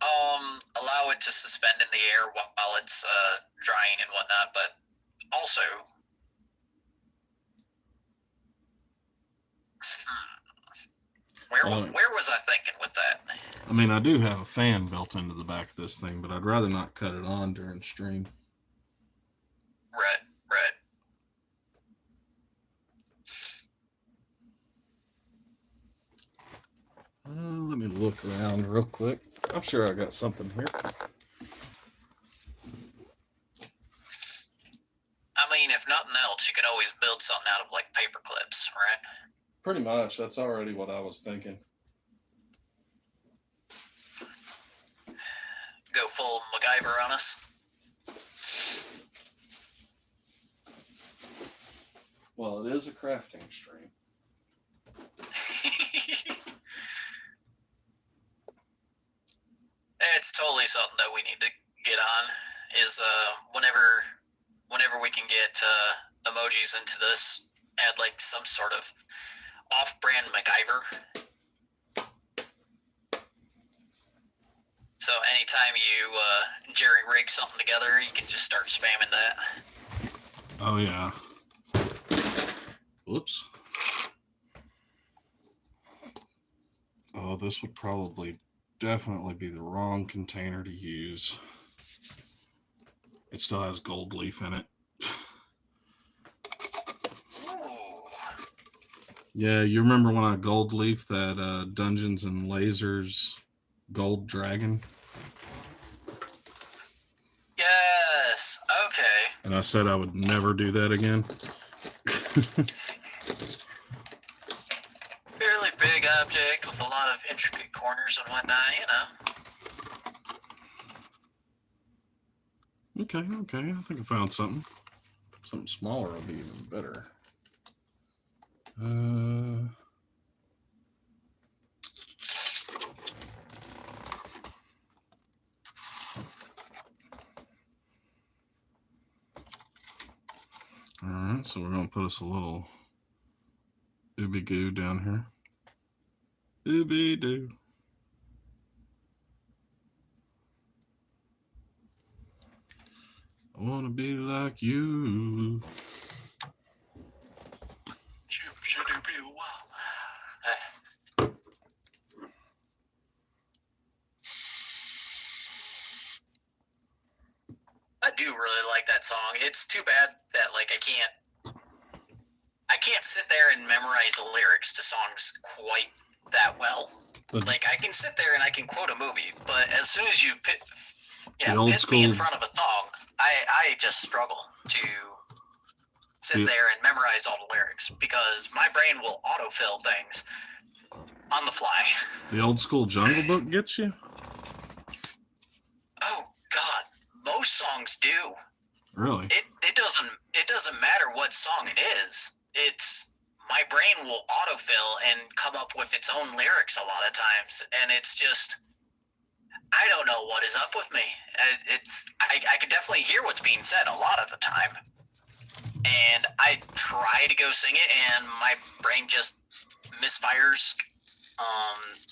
Allow it to suspend in the air while it's drying and whatnot, but also where was I thinking with that? I mean, I do have a fan built into the back of this thing, but I'd rather not cut it on during stream. Right. Let me look around real quick. I'm sure I got something here. I mean, if nothing else, you could always build something out of like paper clips, right? Pretty much. That's already what I was thinking. Go full MacGyver on us. Well, it is a crafting stream. It's totally something that we need to get on. Is whenever we can get emojis into this, add like some sort of off-brand MacGyver. So anytime you jerry rig something together, you can just start spamming that. Oh yeah. Whoops. Oh, this would probably definitely be the wrong container to use. It still has gold leaf in it. Yeah, you remember when I gold leaf that Dungeons and Lasers gold dragon? Yes, okay. And I said I would never do that again. Fairly big object with a lot of intricate corners and whatnot, you know. Okay, I think I found something. Something smaller will be even better. Alright, so we're going to put us a little ooby goo down here. Ooby doo. I want to be like you. I do really like that song. It's too bad that like I can't sit there and memorize the lyrics to songs quite that well. Like I can sit there and I can quote a movie, but as soon as you pit me in front of a song, I just struggle to sit there and memorize all the lyrics because my brain will autofill things on the fly. The old school Jungle Book gets you? Oh God, most songs do. Really? It doesn't matter what song it is. It's my brain will autofill and come up with its own lyrics a lot of times, and it's just I don't know what is up with me. I can definitely hear what's being said a lot of the time, and I try to go sing it, and my brain just misfires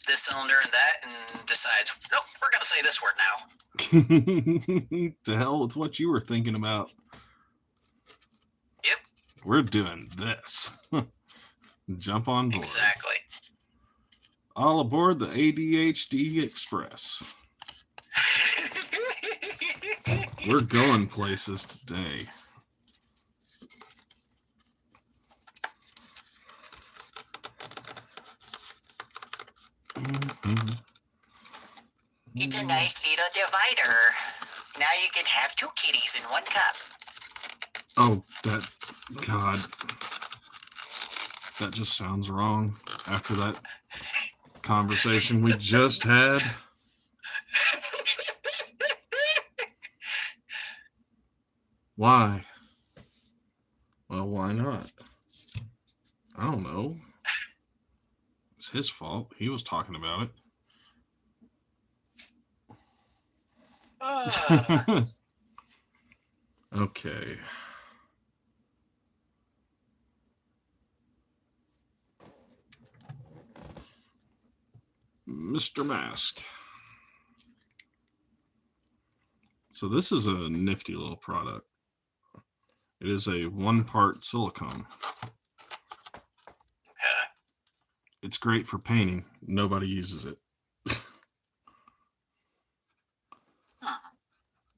this cylinder and that, and decides, nope, we're gonna say this word now. To hell with what you were thinking about. Yep. We're doing this. Jump on board. Exactly. All aboard the ADHD Express. We're going places today. It's a nice little divider. Now you can have 2 kitties in 1 cup. Oh, God. That just sounds wrong after that conversation we just had. Why? Well, why not? I don't know. It's his fault. He was talking about it. Okay. Mr. Mask. So this is a nifty little product. It is a 1-part silicone. Okay. It's great for painting. Nobody uses it.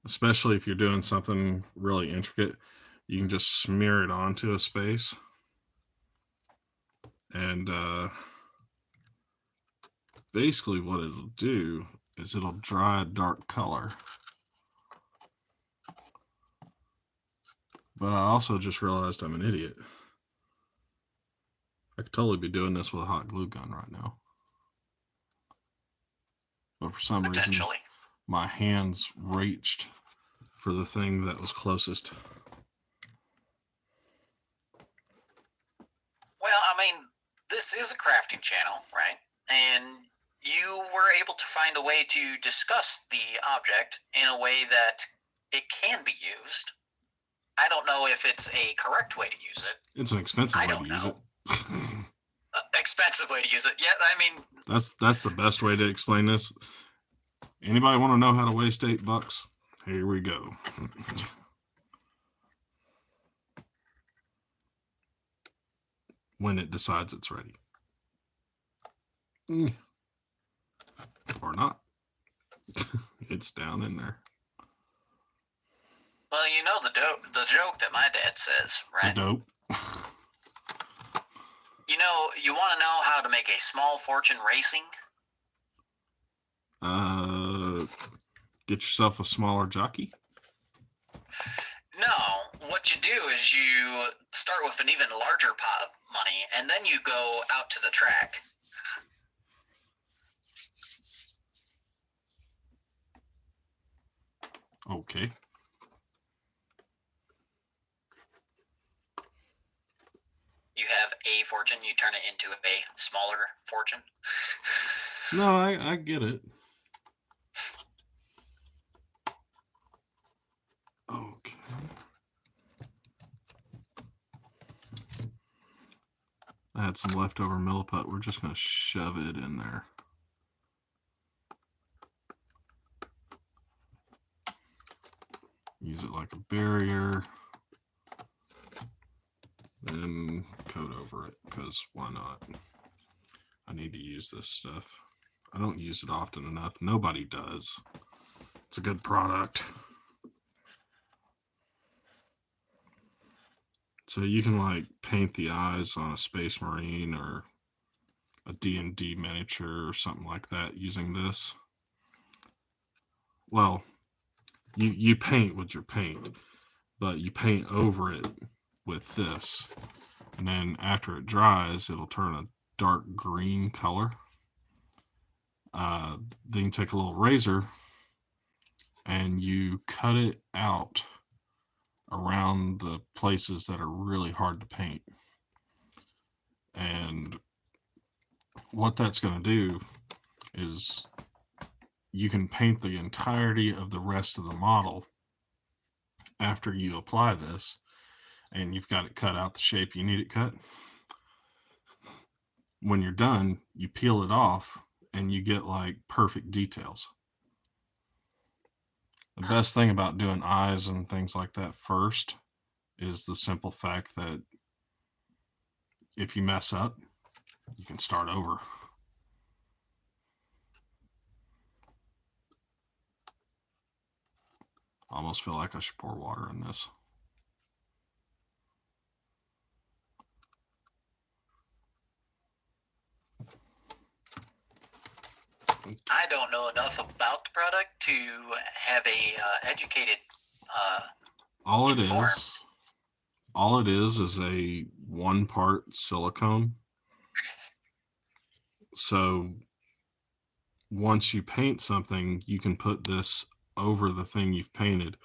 Especially if you're doing something really intricate, you can just smear it onto a space. And basically what it'll do is it'll dry a dark color. But I also just realized I'm an idiot. I could totally be doing this with a hot glue gun right now. But for some reason, my hands reached for the thing that was closest. Well, I mean, this is a crafting channel, right? And you were able to find a way to discuss the object in a way that it can be used. I don't know if it's a correct way to use it. It's an expensive way to use it. Expensive way to use it. Yeah, I mean... That's the best way to explain this. Anybody want to know how to waste $8? Here we go. When it decides it's ready. Or not. It's down in there. Well, you know the joke that my dad says, right? The dope. You know, you want to know how to make a small fortune racing? Get yourself a smaller jockey. No, what you do is you start with an even larger pot of money, and then you go out to the track. Okay. You have a fortune, you turn it into a smaller fortune. No, I get it. Okay. I had some leftover milliput. We're just going to shove it in there. Use it like a barrier. And coat over it, because why not? I need to use this stuff. I don't use it often enough. Nobody does. It's a good product. So you can like paint the eyes on a Space Marine or a D&D miniature or something like that using this. Well, you paint with your paint, but you paint over it with this. And then after it dries, it'll turn a dark green color. Then you take a little razor and you cut it out around the places that are really hard to paint. And what that's going to do is you can paint the entirety of the rest of the model after you apply this, and you've got it cut out the shape you need it cut. When you're done, you peel it off and you get like perfect details. The best thing about doing eyes and things like that first is the simple fact that if you mess up, you can start over. I almost feel like I should pour water in this. I don't know enough about the product to have a educated. All it is a 1-part silicone. So once you paint something, you can put this over the thing you've painted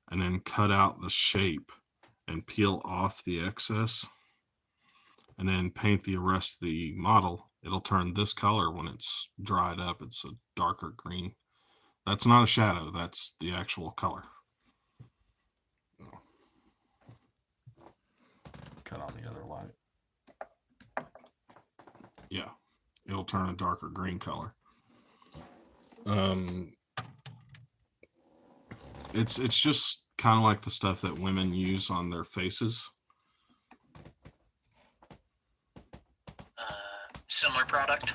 and then cut out the shape and peel off the excess and then paint the rest of the model. It'll turn this color when it's dried up. It's a darker green. That's not a shadow. That's the actual color. Cut on the other light. Yeah, it'll turn a darker green color. It's just kind of like the stuff that women use on their faces. Similar product?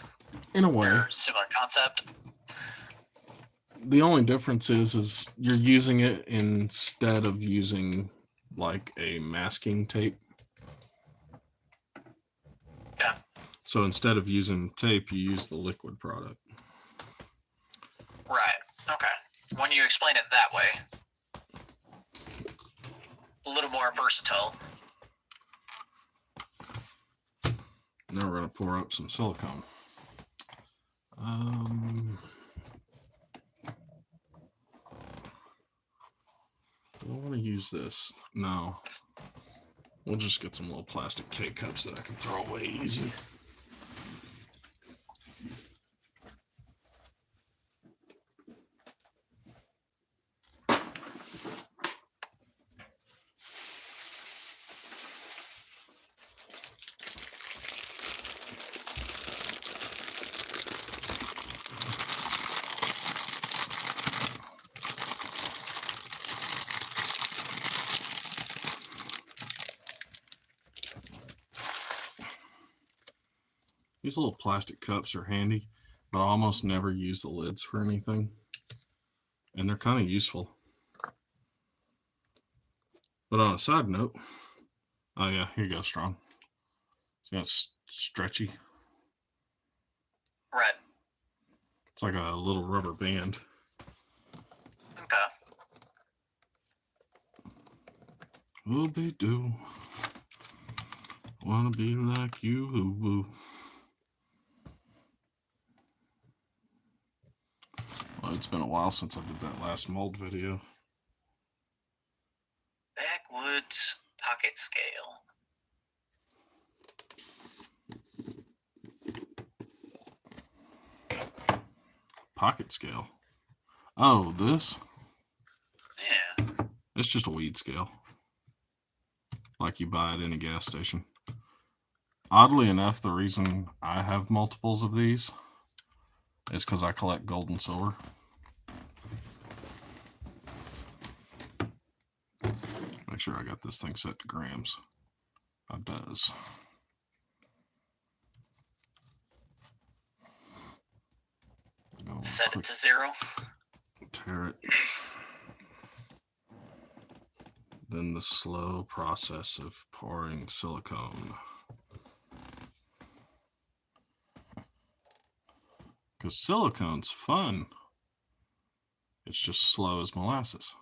In a way. Or similar concept? The only difference is you're using it instead of using like a masking tape. Yeah. So instead of using tape, you use the liquid product. Right. Okay. When you explain it that way, a little more versatile. Now we're going to pour up some silicone. Do I want to use this? No. We'll just get some little plastic K-cups that I can throw away easy. These little plastic cups are handy, but I almost never use the lids for anything. And they're kind of useful. But on a side note, oh yeah, here you go, Strong. See how it's stretchy? Right. It's like a little rubber band. Okay. Whoopie-doo. Wanna be like you. Well, it's been a while since I did that last mold video. Backwoods pocket scale. Pocket scale? Oh, this? Yeah. It's just a weed scale. Like you buy it in a gas station. Oddly enough, the reason I have multiples of these is because I collect gold and silver. Make sure I got this thing set to grams. It does. Set it to 0. Tear it. Then the slow process of pouring silicone. Because silicone's fun. It's just slow as molasses.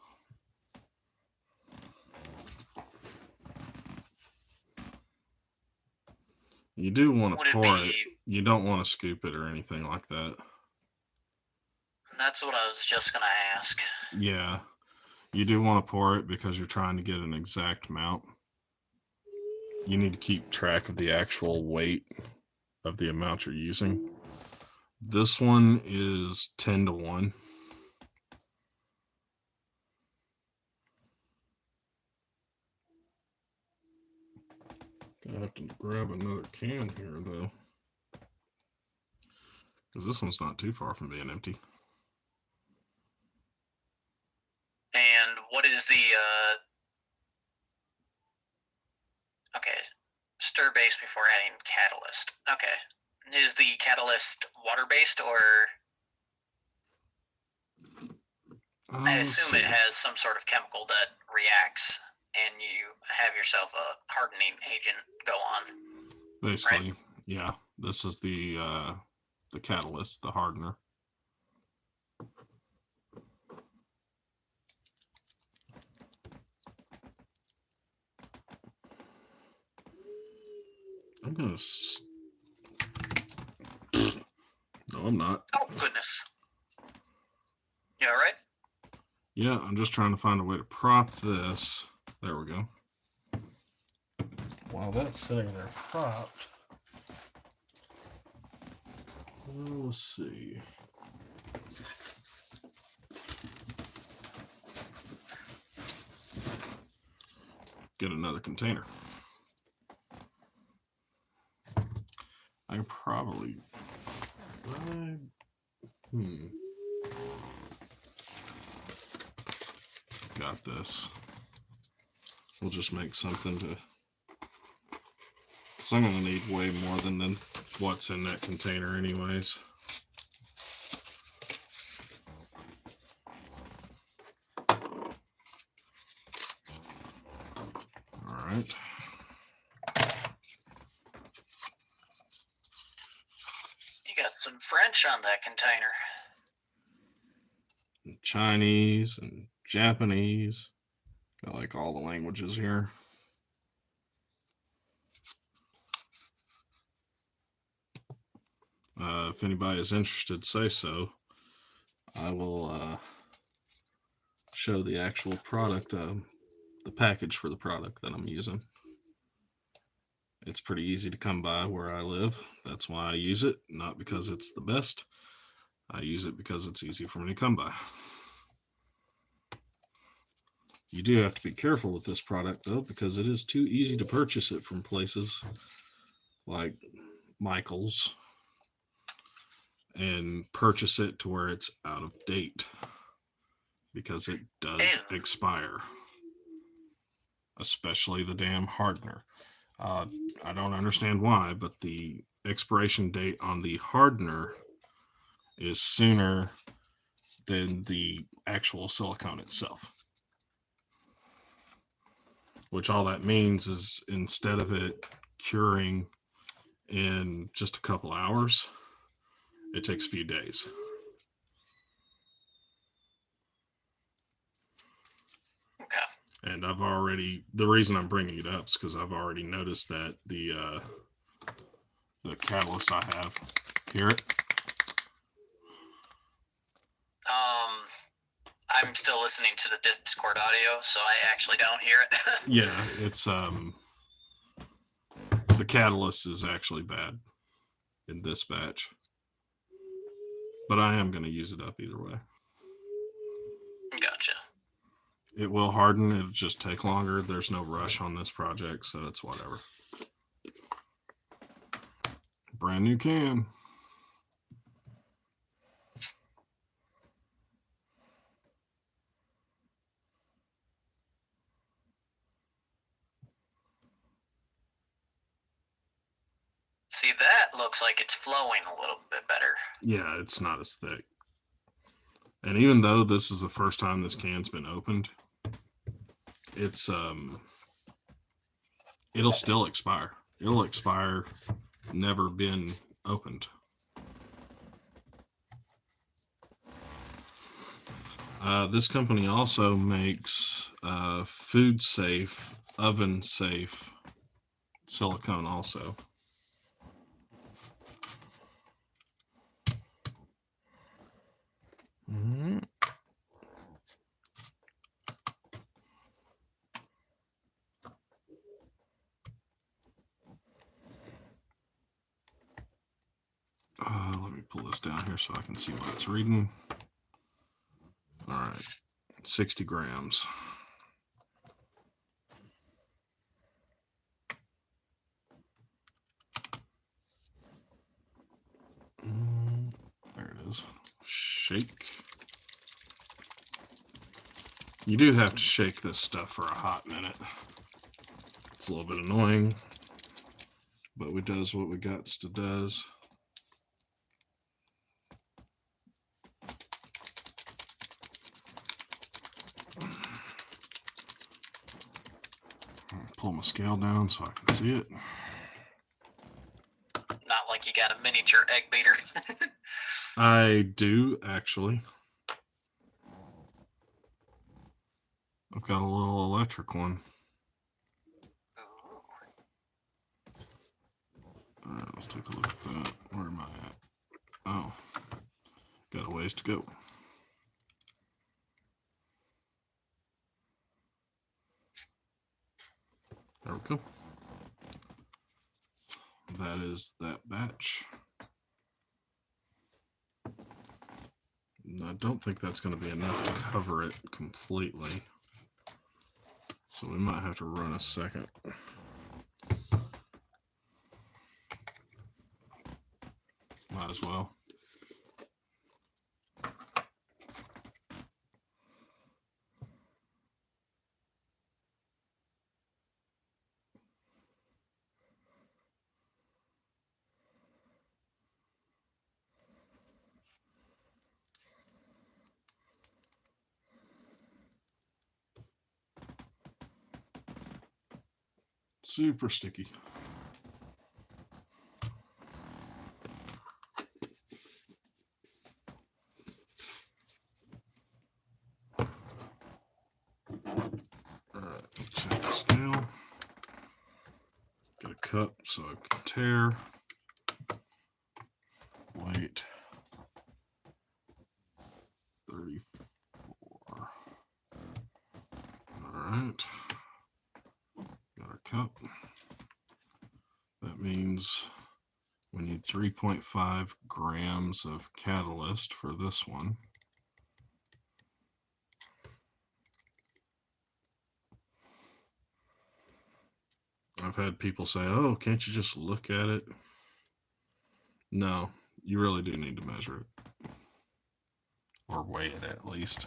You do want to pour it. You don't want to scoop it or anything like that. That's what I was just going to ask. Yeah. You do want to pour it because you're trying to get an exact amount. You need to keep track of the actual weight of the amount you're using. This one is 10 to 1. Gonna have to grab another can here though, because this one's not too far from being empty. And what is the okay, stir base before adding catalyst? Okay, is the catalyst water based, or I assume it has some sort of chemical that reacts and you have yourself a hardening agent go on? Basically, right? Yeah. This is the catalyst, the hardener. I'm gonna. No, I'm not. Oh goodness. You all right? Yeah, I'm just trying to find a way to prop this. There we go. While that's sitting there propped, let's see. Get another container. I can probably. Got this. We'll just make something to. So I'm gonna need way more than what's in that container, anyways. All right. You got some French on that container. And Chinese and Japanese. I like all the languages here. If anybody is interested, say so. I will show the actual product, the package for the product that I'm using. It's pretty easy to come by where I live. That's why I use it, not because it's the best. I use it because it's easy for me to come by. You do have to be careful with this product, though, because it is too easy to purchase it from places like Michael's and purchase it to where it's out of date, because it does expire, especially the damn hardener. I don't understand why, but the expiration date on the hardener is sooner than the actual silicone itself. Which all that means is instead of it curing in just a couple hours, it takes a few days. Okay. And the reason I'm bringing it up is because I've already noticed that the catalyst I have, hear it? I'm still listening to the Discord audio, so I actually don't hear it. Yeah, it's the catalyst is actually bad in this batch, but I am going to use it up either way. Gotcha. It will harden. It'll just take longer. There's no rush on this project, so it's whatever. Brand new can. See, that looks like it's flowing a little bit better. Yeah, it's not as thick. And even though this is the first time this can's been opened, it's it'll still expire. It'll expire never been opened. This company also makes food safe, oven safe silicone also. Mm-hmm. Let me pull this down here so I can see what it's reading. All right, 60 grams. There it is. Shake. You do have to shake this stuff for a hot minute. It's a little bit annoying, but we does what we got to does. Pull my scale down so I can see it. Not like you got a miniature egg beater. I do, actually. I've got a little electric one. All right, let's take a look at that. Where am I at? Oh, got a ways to go. There we go. That is that batch. I don't think that's going to be enough to cover it completely. So we might have to run a second. Might as well. Super sticky. Alright, check the scale. Get a cup so I can tear. Weight 34. Alright. Got our cup. That means we need 3.5 grams of catalyst for this one. I've had people say, oh, can't you just look at it? No, you really do need to measure it. Or weigh it at least.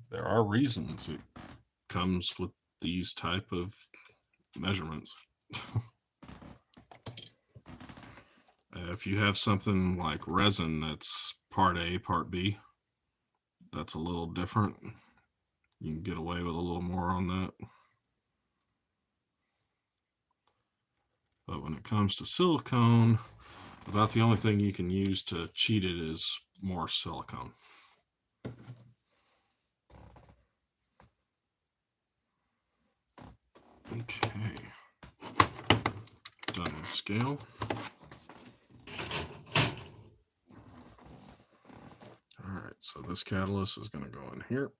There are reasons it comes with these type of measurements. If you have something like resin that's part A, part B, that's a little different. You can get away with a little more on that. But when it comes to silicone, about the only thing you can use to cheat it is more silicone. Okay. Done with scale. Alright, so this catalyst is going to go in here.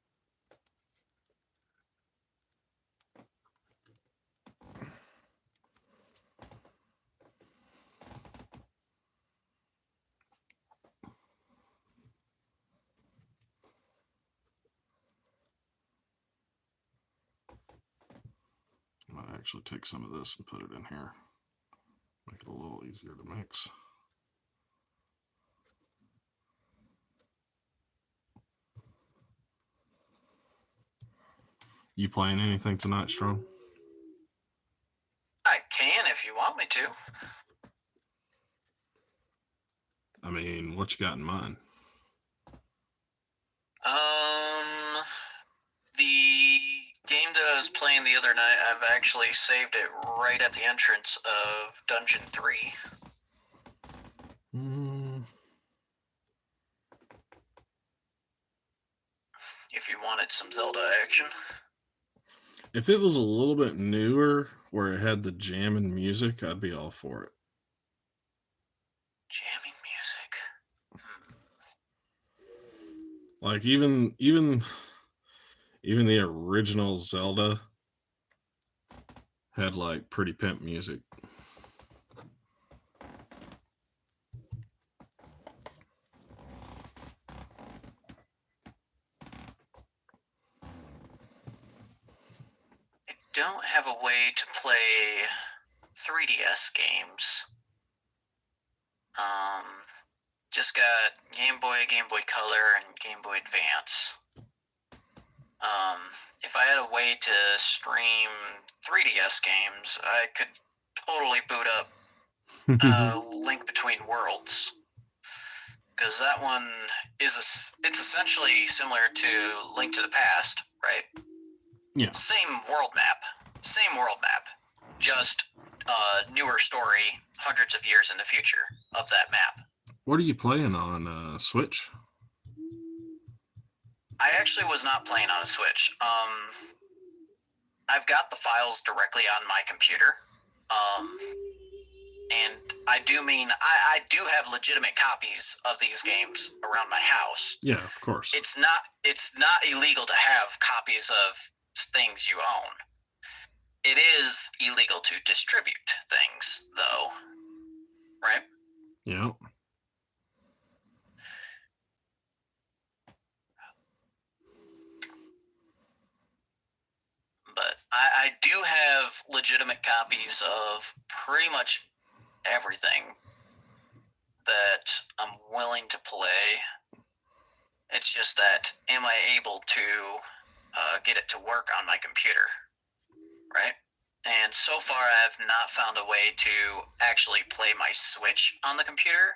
might actually take some of this and put it in here. Make it a little easier to mix. You playing anything tonight, Strong? I can if you want me to. I mean, what you got in mind? The game that I was playing the other night, I've actually saved it right at the entrance of Dungeon 3. If you wanted some Zelda action. If it was a little bit newer, where it had the jamming music, I'd be all for it. Jamming music? Like even the original Zelda had like pretty pimp music. I don't have a way to play 3DS games. Just got Game Boy, Game Boy Color, and Game Boy Advance. If I had a way to stream 3DS games, I could totally boot up Link Between Worlds. Because that one it's essentially similar to Link to the Past, right? Yeah. Same world map. Just newer story hundreds of years in the future of that map. What are you playing on Switch? I actually was not playing on a Switch. I've got the files directly on my computer. And I do have legitimate copies of these games around my house. Yeah, of course. It's not illegal to have copies of things you own. It is illegal to distribute things, though. Right? Yeah. But I do have legitimate copies of pretty much everything that I'm willing to play. It's just that, am I able to get it to work on my computer? Right? And so far, I have not found a way to actually play my Switch on the computer.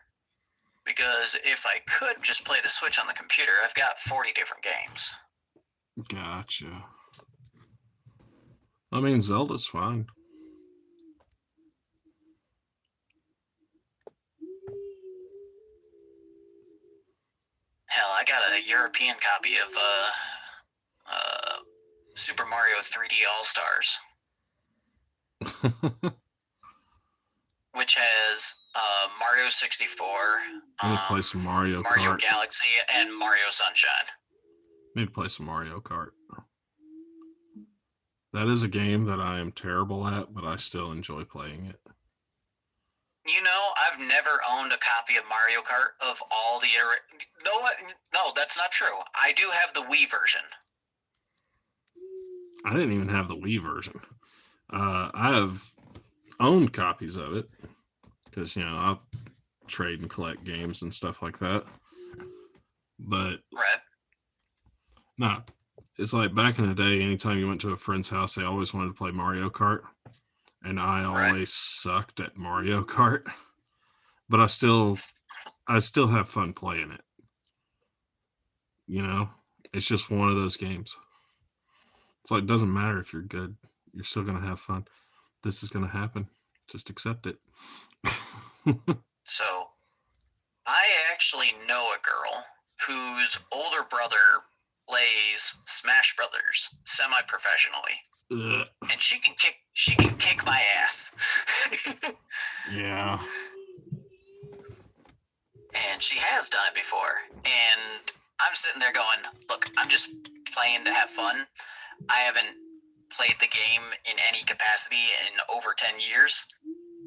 Because if I could just play the Switch on the computer, I've got 40 different games. Gotcha. I mean, Zelda's fine. Hell, I got a European copy of Super Mario 3D All-Stars. Which has Mario 64, I need to play some Mario Kart. Galaxy, and Mario Sunshine. I need to play some Mario Kart. That is a game that I am terrible at, but I still enjoy playing it. You know, I've never owned a copy of Mario Kart of all the No, that's not true. I do have the Wii version. I didn't even have the Wii version. I have owned copies of it because, I'll trade and collect games and stuff like that. But right. No, it's like back in the day, anytime you went to a friend's house, they always wanted to play Mario Kart. And I always sucked at Mario Kart. But I still have fun playing it. It's just one of those games. It's like, it doesn't matter if you're good. You're still going to have fun. This is going to happen. Just accept it. So, I actually know a girl whose older brother plays Smash Brothers semi-professionally. And she can kick my ass. Yeah. And she has done it before. And I'm sitting there going, look, I'm just playing to have fun. I haven't played the game in any capacity in over 10 years.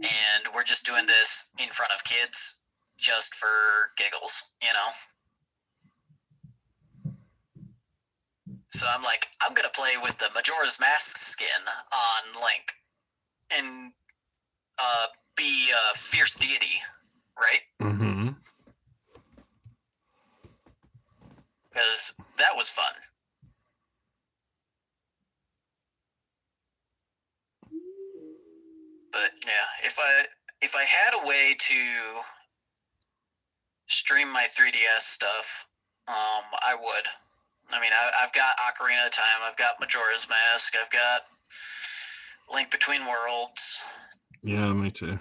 And we're just doing this in front of kids just for giggles, So I'm like, I'm going to play with the Majora's Mask skin on Link and be a fierce deity, right? Mm-hmm. Because that was fun. But yeah, if I had a way to stream my 3DS stuff, I would. I mean, I've got Ocarina of Time, I've got Majora's Mask, I've got Link Between Worlds. Yeah, me too.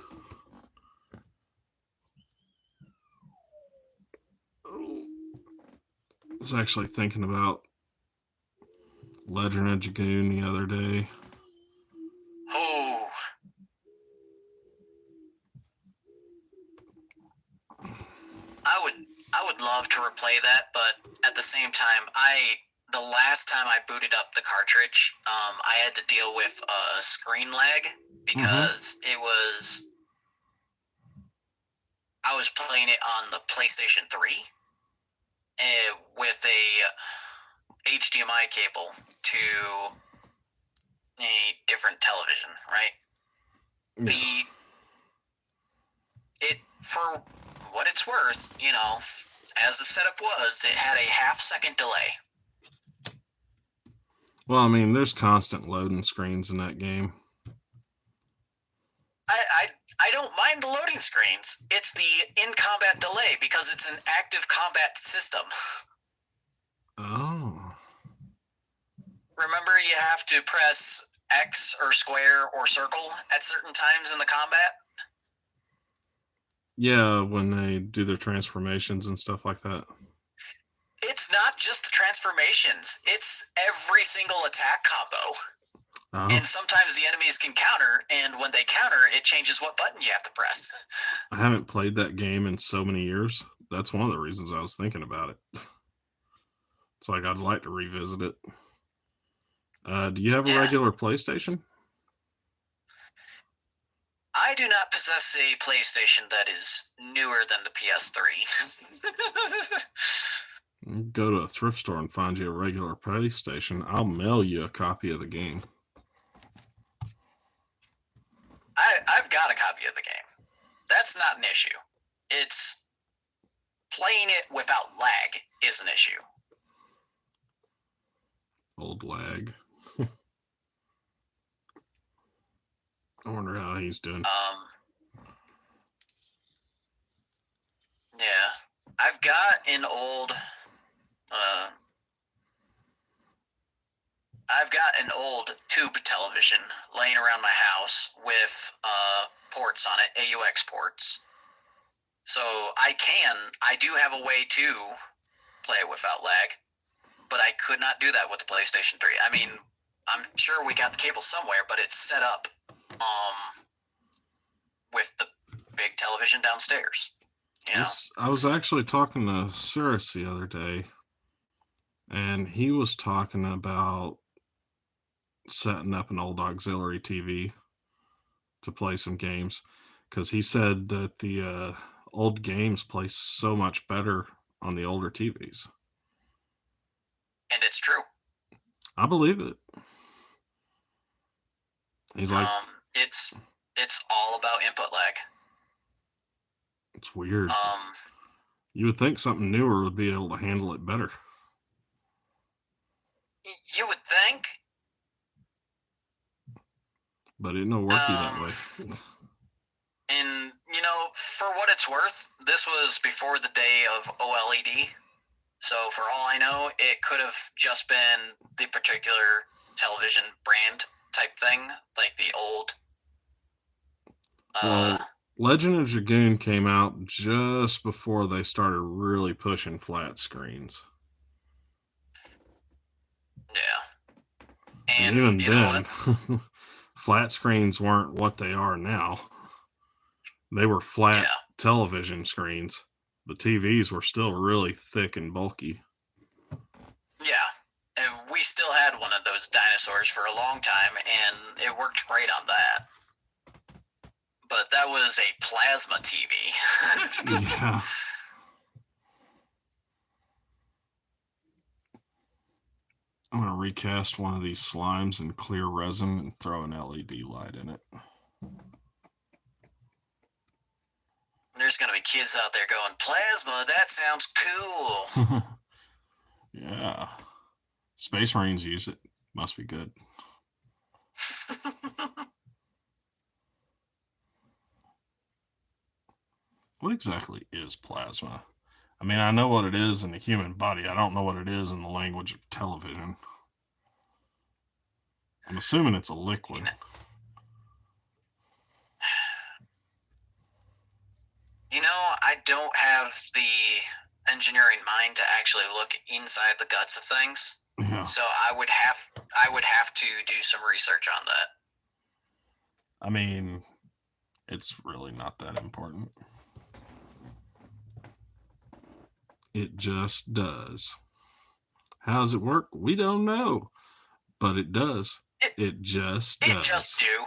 I was actually thinking about Legend of Dragoon the other day. Oh. I would love to replay that, but at the same time, the last time I booted up the cartridge, I had to deal with screen lag because I was playing it on the PlayStation 3 with a HDMI cable to a different television, right? Yeah. For what it's worth, you know, as the setup was, it had a half-second delay. Well, I mean, there's constant loading screens in that game. I don't mind the loading screens. It's the in-combat delay because it's an active combat system. Oh. Remember, you have to press X or square or circle at certain times in the combat? Yeah, when they do their transformations and stuff like that. It's not just the transformations. It's every single attack combo. Oh. And sometimes the enemies can counter, and when they counter, it changes what button you have to press. I haven't played that game in so many years. That's one of the reasons I was thinking about it. It's like I'd like to revisit it. Do you have a regular PlayStation? I do not possess a PlayStation that is newer than the PS3. Go to a thrift store and find you a regular PlayStation. I'll mail you a copy of the game. I've got a copy of the game. That's not an issue. It's playing it without lag is an issue. Old lag. I wonder how he's doing. Yeah. I've got an old tube television laying around my house with ports on it, AUX ports. So I do have a way to play it without lag, but I could not do that with the PlayStation 3. I mean, I'm sure we got the cable somewhere, but it's set up with the big television downstairs. You know? I was actually talking to Cyrus the other day, and he was talking about setting up an old auxiliary TV to play some games, because he said that the old games play so much better on the older TVs. And it's true. I believe it. He's like, it's all about input lag. It's weird. You would think something newer would be able to handle it better. You would think. But it don't work that way. And, you know, for what it's worth, this was before the day of OLED. So for all I know, it could have just been the particular television brand type thing, like the old. Well, Legend of Dragoon came out just before they started really pushing flat screens. Yeah. And even then, flat screens weren't what they are now. They were flat television screens. The TVs were still really thick and bulky. Yeah. And we still had one of those dinosaurs for a long time, and it worked great on that. But that was a plasma TV. Yeah. I'm going to recast one of these slimes in clear resin and throw an LED light in it. There's going to be kids out there going, plasma, that sounds cool. Yeah. Space Marines use it. Must be good. What exactly is plasma? I mean, I know what it is in the human body. I don't know what it is in the language of television. I'm assuming it's a liquid. You know, I don't have the engineering mind to actually look inside the guts of things. Yeah. So I would have to do some research on that. I mean, it's really not that important. It just does. How does it work? We don't know. But it does. It just does. It just do.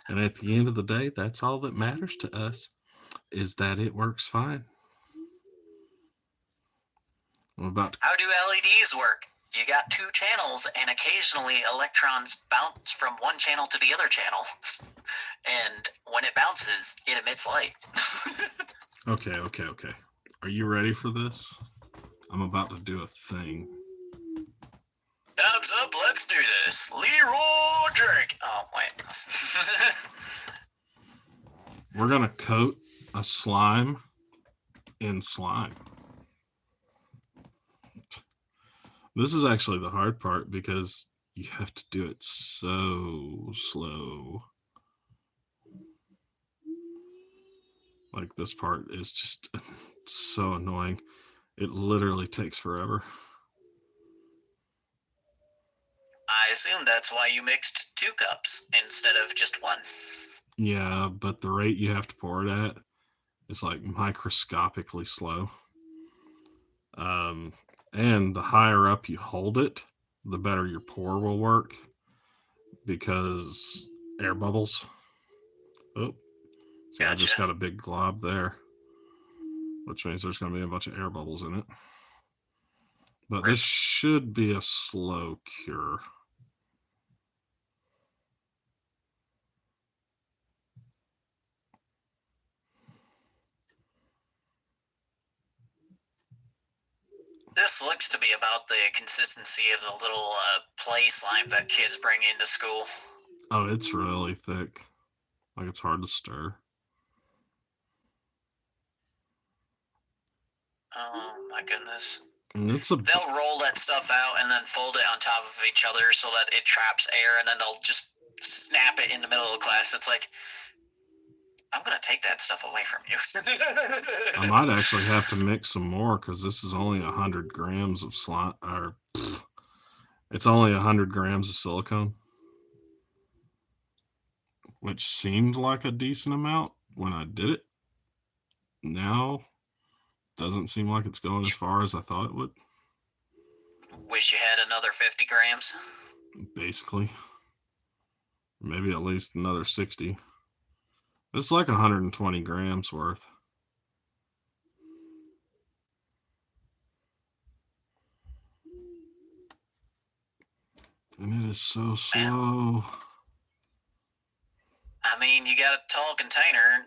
And at the end of the day, that's all that matters to us, is that it works fine. How do LEDs work? You got two channels, and occasionally electrons bounce from one channel to the other channel. And when it bounces, it emits light. Okay. Are you ready for this? I'm about to do a thing. Time's up, let's do this. Leroy drink. Oh, wait. We're going to coat a slime in slime. This is actually the hard part because you have to do it so slow. Like, this part is just so annoying. It literally takes forever. I assume that's why you mixed 2 cups instead of just 1. Yeah, but the rate you have to pour it at is like microscopically slow. And the higher up you hold it, the better your pour will work because air bubbles. Oh, so gotcha. I just got a big glob there, which means there's going to be a bunch of air bubbles in it. But this should be a slow cure. This looks to be about the consistency of the little play slime that kids bring into school. Oh, it's really thick. Like, it's hard to stir. Oh, my goodness. And they'll roll that stuff out and then fold it on top of each other so that it traps air, and then they'll just snap it in the middle of the class. It's like, I'm going to take that stuff away from you. I might actually have to mix some more because this is only 100 grams of slime. It's only 100 grams of silicone, which seemed like a decent amount when I did it. Now, doesn't seem like it's going as far as I thought it would. Wish you had another 50 grams. Basically. Maybe at least another 60. It's like 120 grams worth. And it is so slow. I mean, you got a tall container.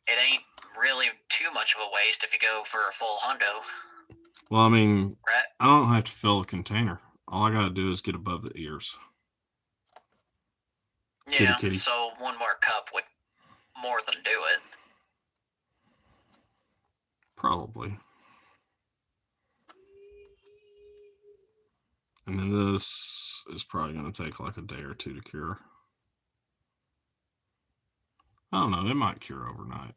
It ain't really too much of a waste if you go for a full hundo. Well, I mean, right? I don't have to fill a container. All I got to do is get above the ears. Yeah, kitty. So 1 more cup would more than do it. Probably. And then this is probably going to take like a day or 2 to cure. I don't know. It might cure overnight.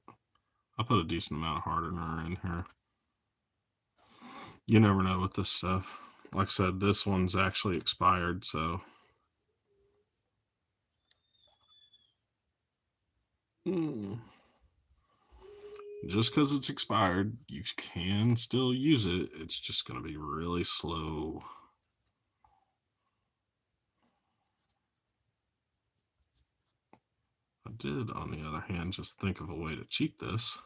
I put a decent amount of hardener in here. You never know with this stuff. Like I said, this one's actually expired, so. Just because it's expired, you can still use it. It's just going to be really slow. I did, on the other hand, just think of a way to cheat this.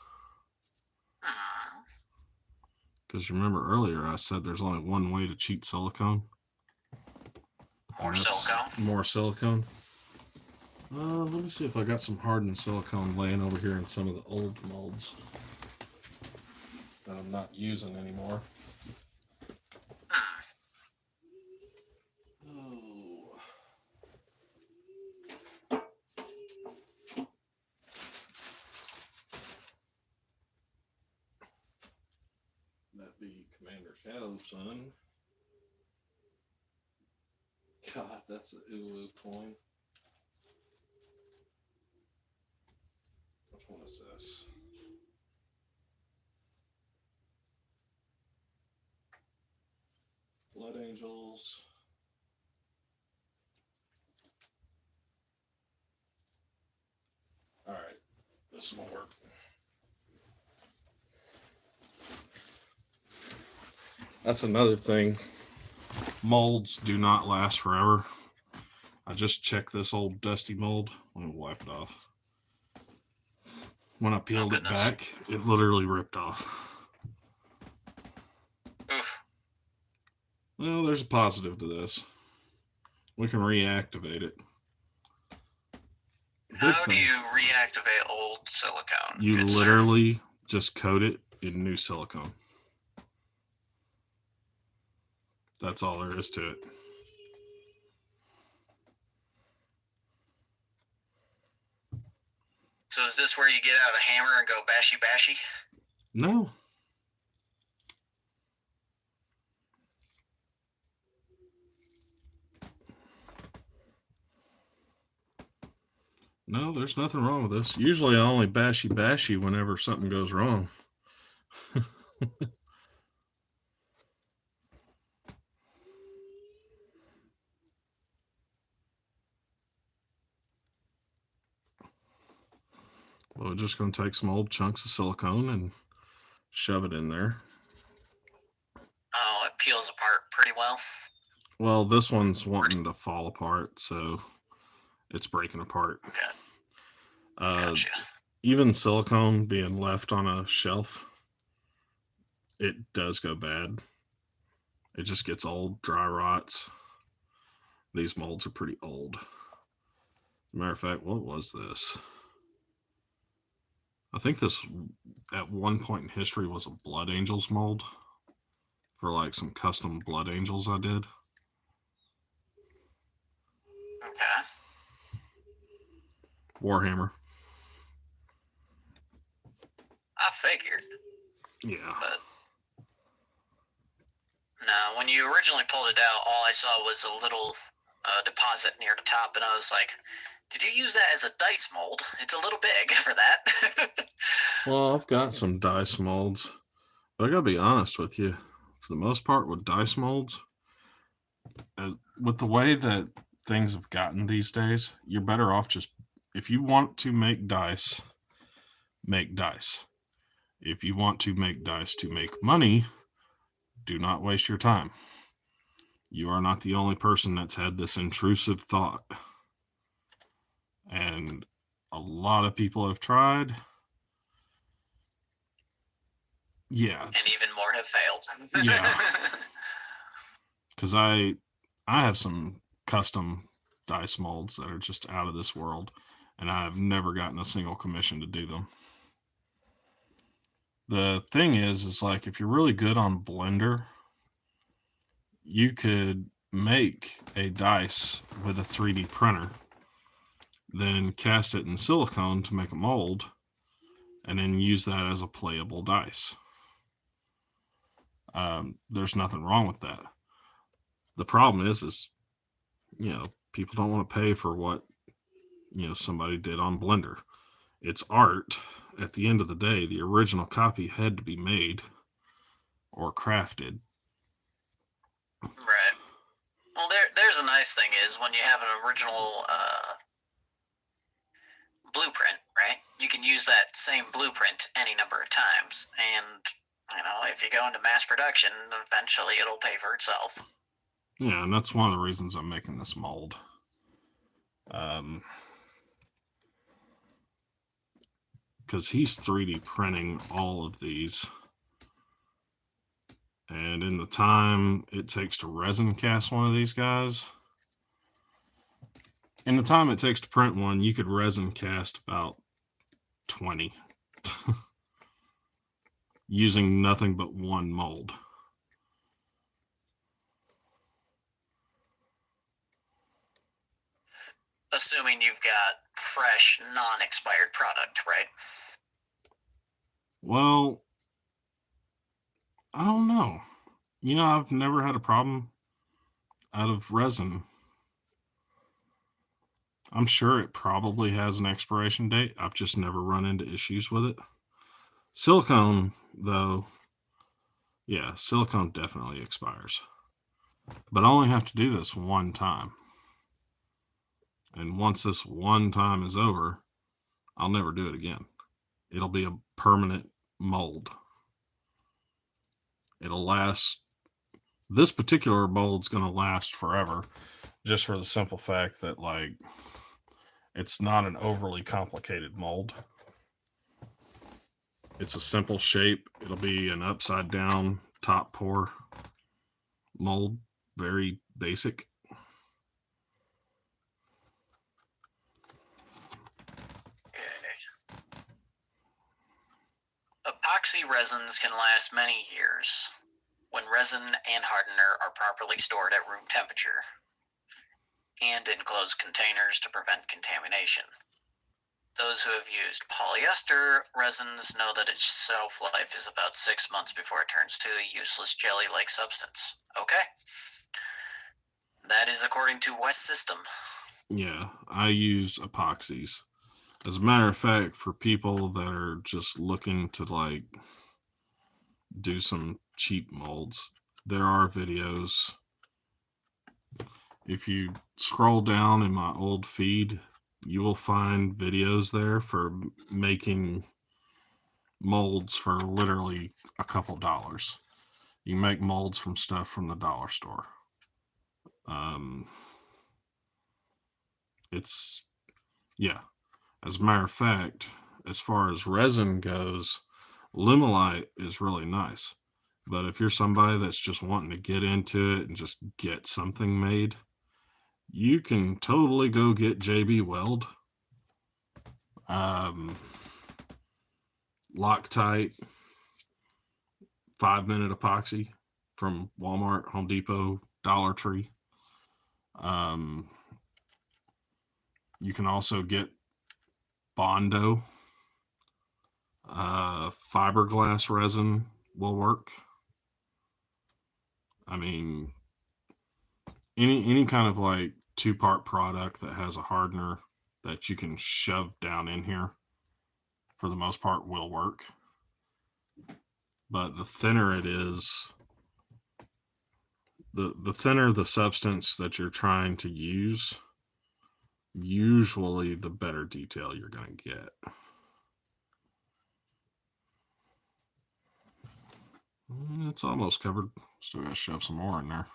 Because remember earlier I said there's only one way to cheat silicone. More silicone. More silicone. Let me see if I got some hardened silicone laying over here in some of the old molds that I'm not using anymore. Oh. That be Commander Shadow Sun. God, that's an Ulu coin. Which one is this? Blood Angels. Alright, this will work. That's another thing. Molds do not last forever. I just checked this old dusty mold. Let me wipe it off. When I peeled it back, it literally ripped off. Oof. Well, there's a positive to this. We can reactivate it. How do you reactivate old silicone? You literally just coat it in new silicone. That's all there is to it. So is this where you get out a hammer and go bashy bashy? No. No, there's nothing wrong with this. Usually I only bashy bashy whenever something goes wrong. Well, we're just going to take some old chunks of silicone and shove it in there. Oh, it peels apart pretty well. Well, this one's wanting to fall apart, so it's breaking apart. Okay. Gotcha. Even silicone being left on a shelf, it does go bad. It just gets old, dry rots. These molds are pretty old. Matter of fact, what was this? I think this, at one point in history, was a Blood Angels mold for like some custom Blood Angels I did. Okay. Warhammer. I figured. Yeah. But no, when you originally pulled it out, all I saw was a little deposit near the top, and I was like, did you use that as a dice mold? It's a little big for that. Well, I've got some dice molds, but I gotta be honest with you. For the most part, with dice molds, with the way that things have gotten these days, you're better off just, if you want to make dice, make dice. If you want to make dice to make money, do not waste your time. You are not the only person that's had this intrusive thought. And a lot of people have tried. Yeah. And even more have failed. Yeah. Because I have some custom dice molds that are just out of this world, and I've never gotten a single commission to do them. The thing is like, if you're really good on Blender, you could make a dice with a 3D printer, then cast it in silicone to make a mold, and then use that as a playable dice. There's nothing wrong with that. The problem is, people don't want to pay for what, somebody did on Blender. It's art. At the end of the day, the original copy had to be made or crafted. Right. Well, there's a nice thing is when you have an original blueprint, right? You can use that same blueprint any number of times, and if you go into mass production, eventually it'll pay for itself. Yeah, and that's one of the reasons I'm making this mold. Because he's 3D printing all of these. And in the time it takes to resin cast one of these guys, in the time it takes to print one, you could resin cast about 20 using nothing but one mold. Assuming you've got fresh, non-expired product, right? Well, I don't know. I've never had a problem out of resin. I'm sure it probably has an expiration date. I've just never run into issues with it. Silicone, though, yeah, silicone definitely expires. But I only have to do this one time. And once this one time is over, I'll never do it again. It'll be a permanent mold. It'll last. This particular mold's going to last forever, just for the simple fact that, like, it's not an overly complicated mold. It's a simple shape. It'll be an upside down top pour mold. Very basic. Epoxy resins can last many years when resin and hardener are properly stored at room temperature and in closed containers to prevent contamination. Those who have used polyester resins know that its shelf life is about 6 months before it turns to a useless jelly-like substance. Okay. That is according to West System. Yeah, I use epoxies. As a matter of fact, for people that are just looking to, like, do some cheap molds, there are videos. If you scroll down in my old feed, you will find videos there for making molds for literally a couple dollars. You can make molds from stuff from the dollar store. It's, yeah. As a matter of fact, as far as resin goes, Lumilite is really nice. But if you're somebody that's just wanting to get into it and just get something made, you can totally go get JB Weld. Loctite 5-minute epoxy from Walmart, Home Depot, Dollar Tree. You can also get Bondo. Fiberglass resin will work. I mean, any kind of like 2-part product that has a hardener that you can shove down in here, for the most part, will work. But the thinner it is, the thinner the substance that you're trying to use, usually the better detail you're going to get. It's almost covered. Still got to shove some more in there.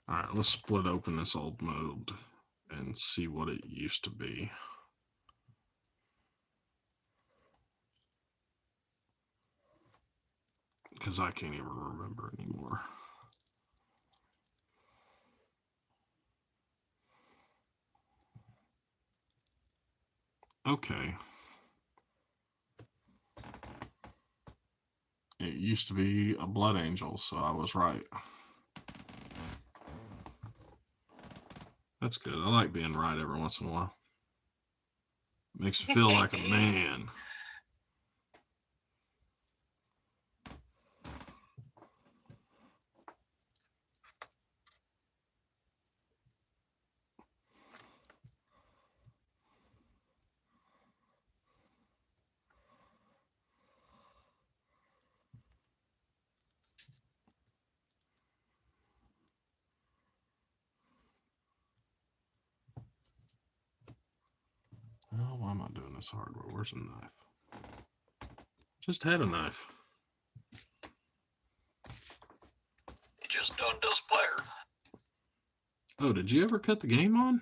All right, let's split open this old mold and see what it used to be. Because I can't even remember anymore. Okay. It used to be a blood angel, so I was right. That's good. I like being right every once in a while. Makes me feel like a man. not doing this hard way. Where's a knife? Just had a knife. You just don't display. Oh, did you ever cut the game on?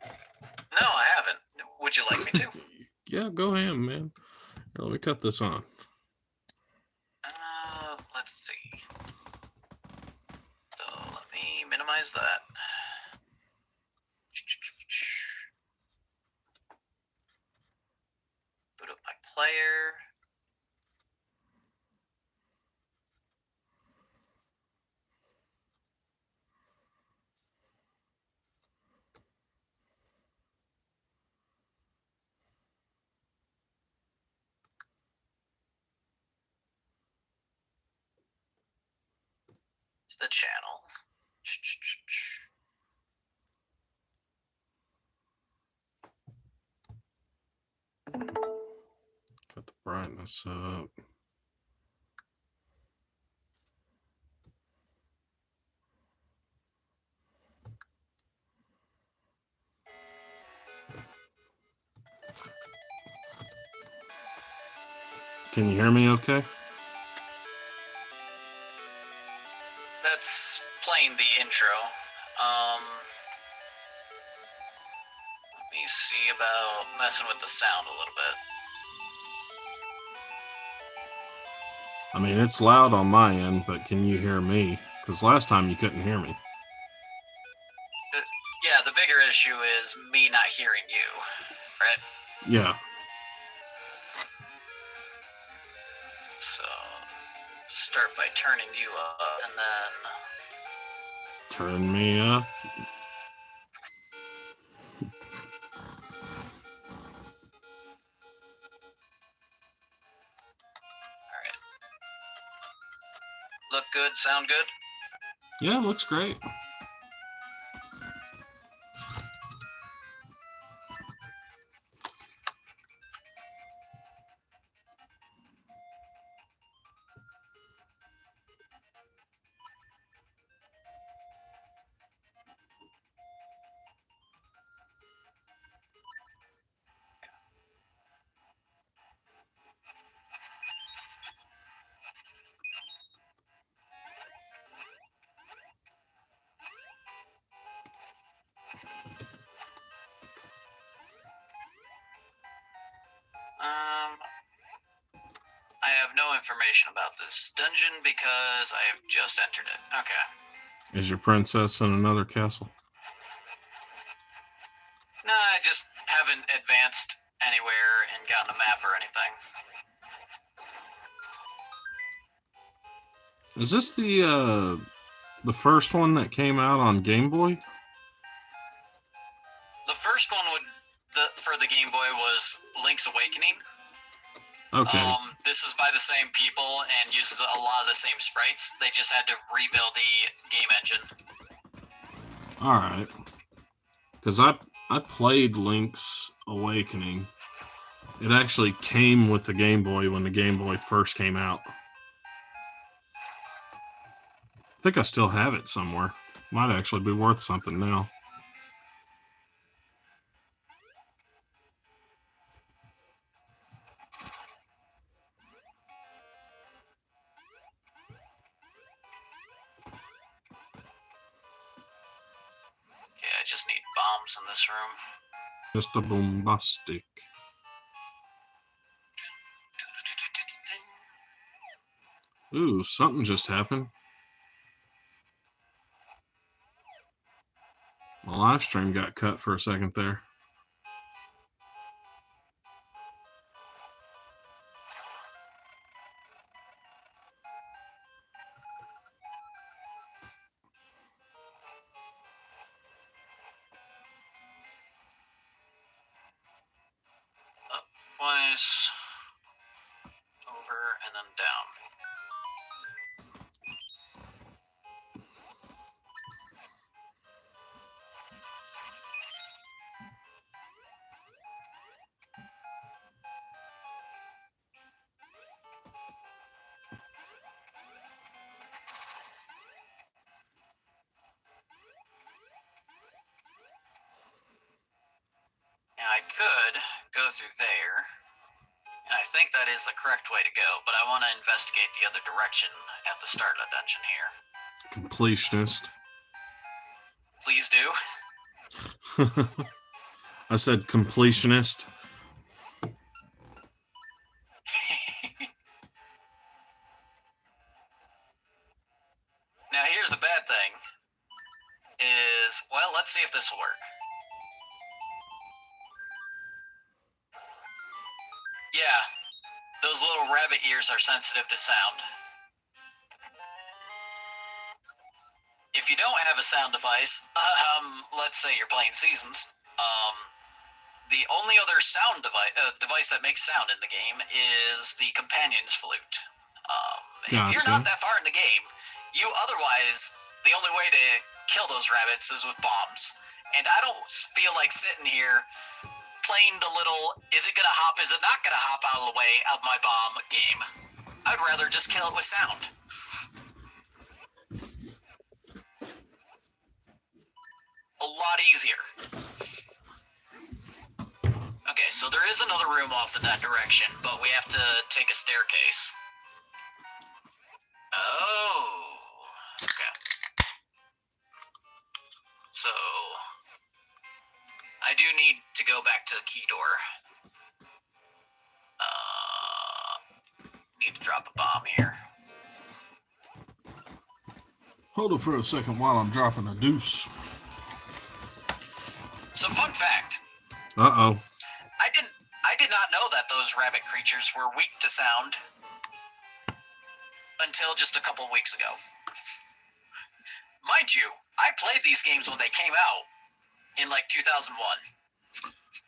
No, I haven't. Would you like me to? Yeah, go ahead, man. Here, let me cut this on. Let's see. So let me minimize that. Boot up my player. To the channel. Cut the brightness up. Can you hear me okay? That's playing the intro. Let me see about messing with the sound a little bit. I mean, it's loud on my end, but can you hear me? Because last time you couldn't hear me. Yeah, the bigger issue is me not hearing you, right? Yeah. So, start by turning you up, and then... Turn me up. Alright. Look good, sound good? Yeah, looks great. I have no information about this dungeon because I have just entered it. Okay. Is your princess in another castle? No, I just haven't advanced anywhere and gotten a map or anything. Is this the first one that came out on Game Boy? The first one for the Game Boy was Link's Awakening. Okay. This is by the same people and uses a lot of the same sprites. They just had to rebuild the game engine. Alright. Because I played Link's Awakening. It actually came with the Game Boy when the Game Boy first came out. I think I still have it somewhere. Might actually be worth something now. Okay, I just need bombs in this room. Just a bombastic. Ooh, something just happened. My live stream got cut for a second there. Up twice, over, and then down. Now I could go through there. And I think that is the correct way to go, but I want to investigate the other direction at the start of the dungeon here. Completionist. Please do. I said completionist. Now here's the bad thing. Well, let's see if this will work. Yeah, those little rabbit ears are sensitive to sound. If you don't have a sound device, let's say you're playing Seasons, the only other sound device that makes sound in the game is the companion's flute. Gotcha. If you're not that far in the game, the only way to kill those rabbits is with bombs. And I don't feel like sitting here playing the little, is it gonna hop, is it not gonna hop out of the way of my bomb game. I'd rather just kill it with sound. A lot easier. Okay, so there is another room off in that direction, but we have to take a staircase. Oh, okay. So, I do need to go back to the key door. Need to drop a bomb here. Hold it for a second while I'm dropping a deuce. So, fun fact. Uh-oh. I did not know that those rabbit creatures were weak to sound until just a couple weeks ago. Mind you, I played these games when they came out in like 2001.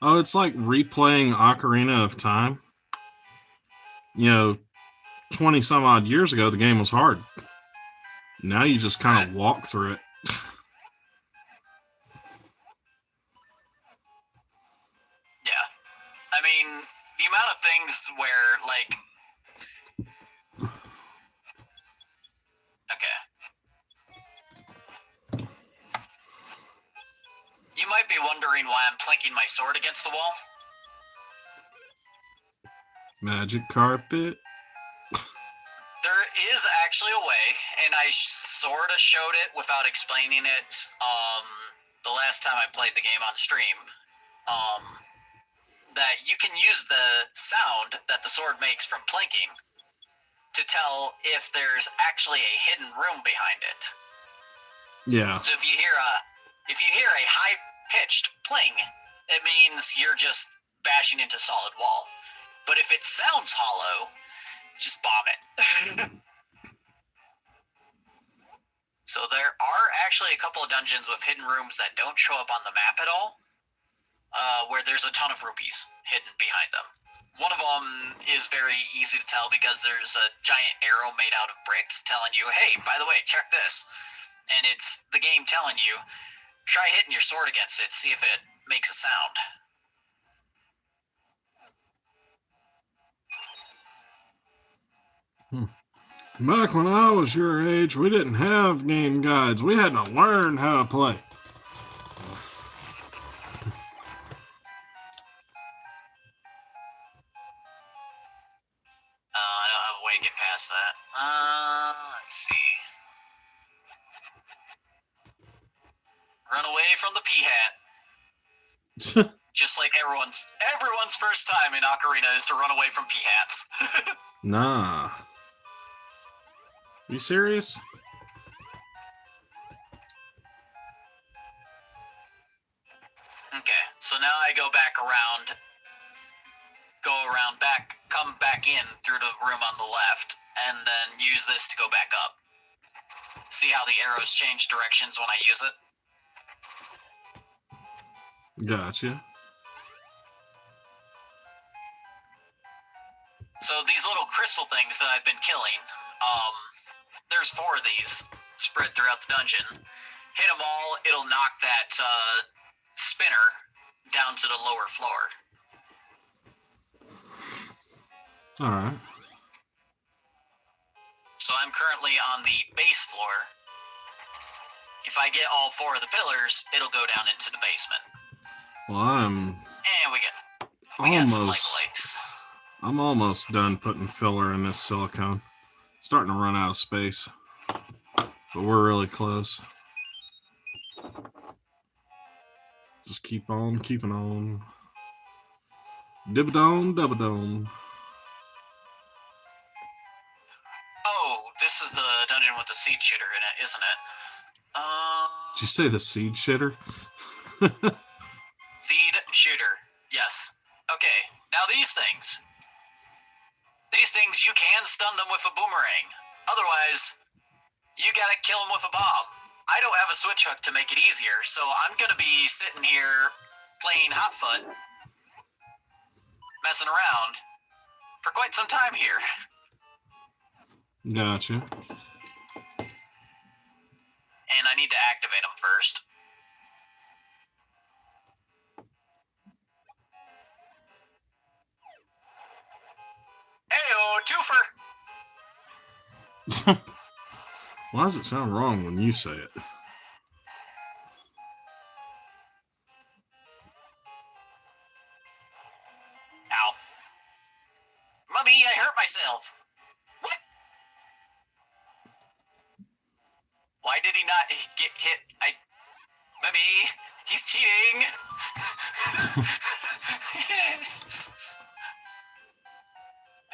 Oh, it's like replaying Ocarina of Time. 20 some odd years ago, the game was hard. Now you just kind of walk through it. Yeah. I mean, the amount of things where, like... Okay. You might be wondering why I'm plinking my sword against the wall. Magic carpet. There is actually a way, and I sort of showed it without explaining it the last time I played the game on stream, that you can use the sound that the sword makes from plinking to tell if there's actually a hidden room behind it. Yeah. So if you hear a high-pitched pling, it means you're just bashing into solid wall. But if it sounds hollow, just bomb it. So there are actually a couple of dungeons with hidden rooms that don't show up on the map at all, where there's a ton of rupees hidden behind them. One of them is very easy to tell because there's a giant arrow made out of bricks telling you, hey, by the way, check this. And it's the game telling you, try hitting your sword against it, see if it makes a sound. Back when I was your age, we didn't have game guides. We had to learn how to play. I don't have a way to get past that. Let's see. Run away from the P-hat. Just like everyone's first time in Ocarina is to run away from P-hats. Nah. You serious? Okay, so now I go back around, come back in through the room on the left, and then use this to go back up. See how the arrows change directions when I use it? Gotcha. So these little crystal things that I've been killing, there's 4 of these spread throughout the dungeon. Hit them all, it'll knock that spinner down to the lower floor. Alright. So I'm currently on the base floor. If I get all 4 of the pillars, it'll go down into the basement. Well, I'm And we get... We got some like almost. lights. I'm almost done putting filler in this silicone. Starting to run out of space, but we're really close. Just keep on keeping on. Dibba-done, dubba-done. Oh, this is the dungeon with the seed shitter in it, isn't it? Did you say the seed shitter? Seed shooter. Yes. Okay. Now these things. These things, you can stun them with a boomerang. Otherwise, you gotta kill them with a bomb. I don't have a switch hook to make it easier, so I'm gonna be sitting here playing Hotfoot, messing around for quite some time here. Gotcha. And I need to activate them first. Hey-oh, twofer! Why does it sound wrong when you say it? Ow. Mummy, I hurt myself. What? Why did he not get hit? Mummy, he's cheating.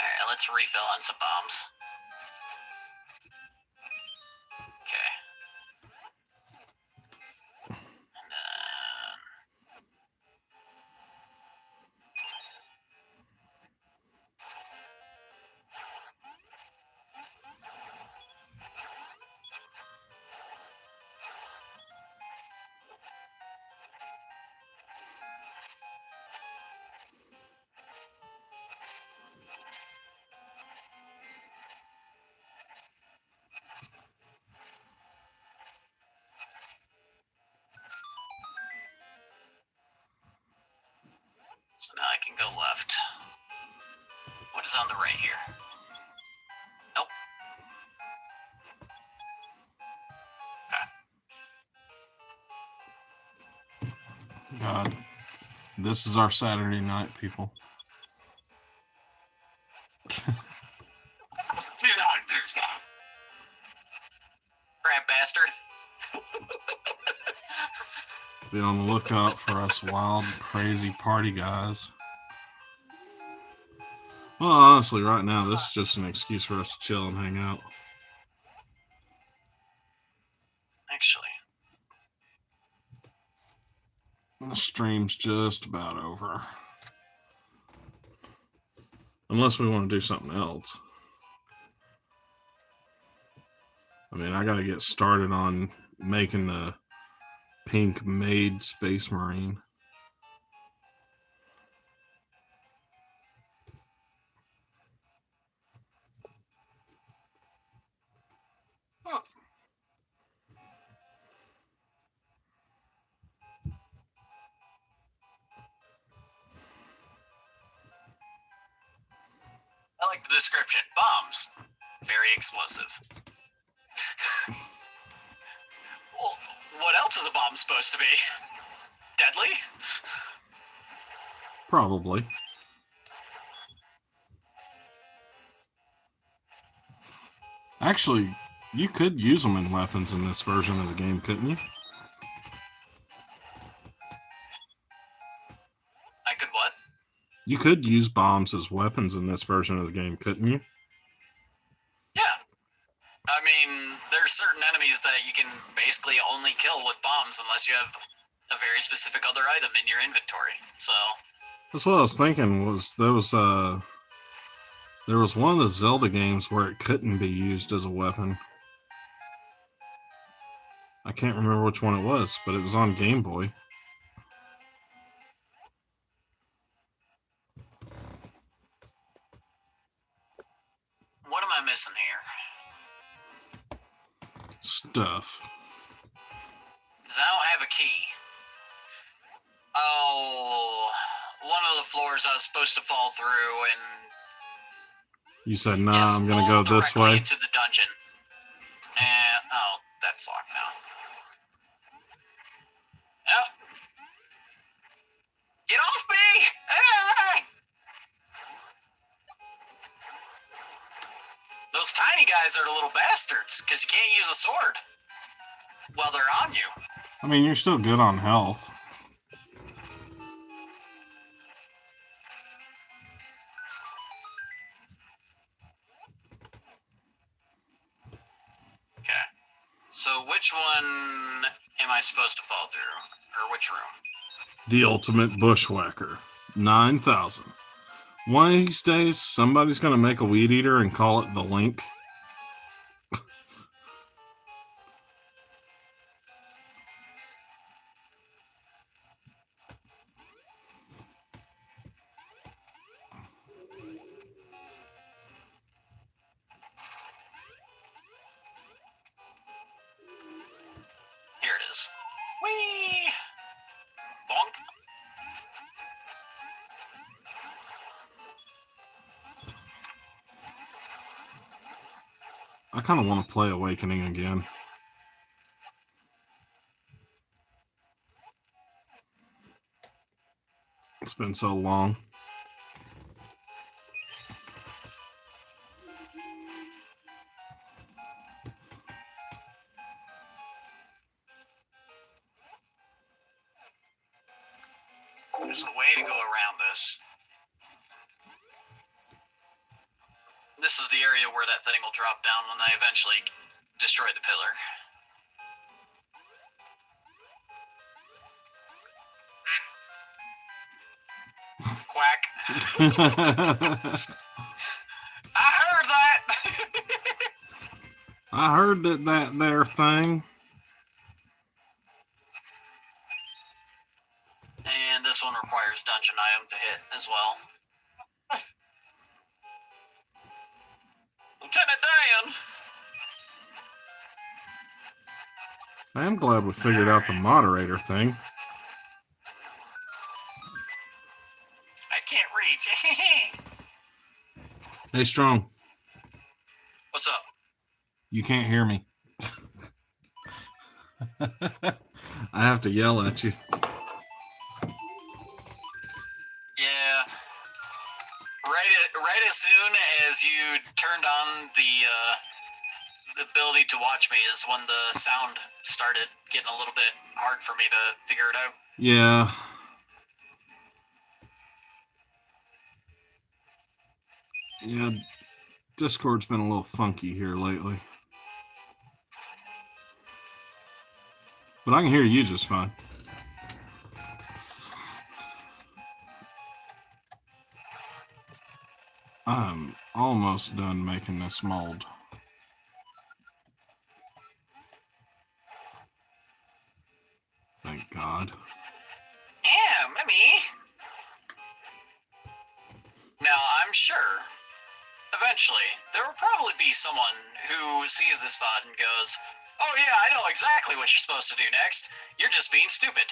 Alright, let's refill on some bombs. Okay. And then... So now I can go left. What is on the right here? Nope. Okay. God. This is our Saturday night, people. Crap bastard. Be on the lookout for us wild, crazy party guys. Well, honestly, right now, this is just an excuse for us to chill and hang out. Actually. The stream's just about over. Unless we want to do something else. I mean, I got to get started on making the pink maid Space Marine. I like the description. Bombs. Very explosive. Well, what else is a bomb supposed to be? Deadly? Probably. Actually, you could use them in weapons in this version of the game, couldn't you? I could what? You could use bombs as weapons in this version of the game, couldn't you? Yeah. I mean, there are certain enemies that you can basically only kill with bombs unless you have a very specific other item in your inventory. So That's what I was thinking. There was one of the Zelda games where it couldn't be used as a weapon. I can't remember which one it was, but it was on Game Boy. what am I missing here? Stuff. Because I don't have a key. Oh, one of the floors I was supposed to fall through and... You said, nah, I'm gonna go this way. Into the dungeon. And, oh, that's locked now. Yep. Get off me! Ah! guys are little bastards, because you can't use a sword while they're on you. I mean, you're still good on health. Okay. So which one am I supposed to fall through? Or which room? The ultimate bushwhacker. 9,000. One of these days, somebody's going to make a weed eater and call it the Link. Here it is. Whee! Bonk. I kind of want to play Awakening again. It's been so long. There's a way to go around this. This is the area where that thing will drop down when I eventually destroy the pillar. Quack. I heard that! I heard that there thing. And this one requires dungeon item to hit as well. Lieutenant Dan! I am glad we figured out the moderator thing. I can't reach. Hey, Strong. What's up? You can't hear me. I have to yell at you. Yeah. Right as soon as you turned on the ability to watch me is when the sound started getting a little bit hard for me to figure it out. Yeah. Yeah, Discord's been a little funky here lately. But I can hear you just fine. I'm almost done making this mold. Thank God. Yeah, Mimi. Now, I'm sure, eventually, there will probably be someone who sees this VOD and goes, oh yeah, I know exactly what you're supposed to do next. You're just being stupid.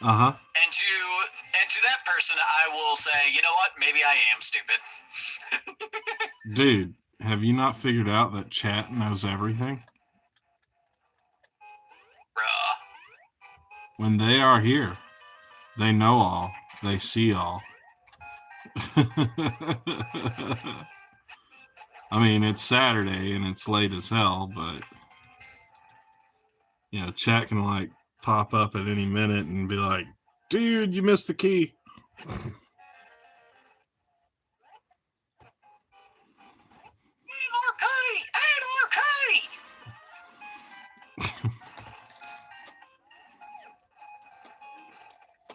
Uh-huh. And to that person, I will say, you know what? Maybe I am stupid. Dude, have you not figured out that chat knows everything? Bruh. When they are here, they know all. They see all. I mean, it's Saturday and it's late as hell, but you know, chat can like pop up at any minute and be like, dude, you missed the key.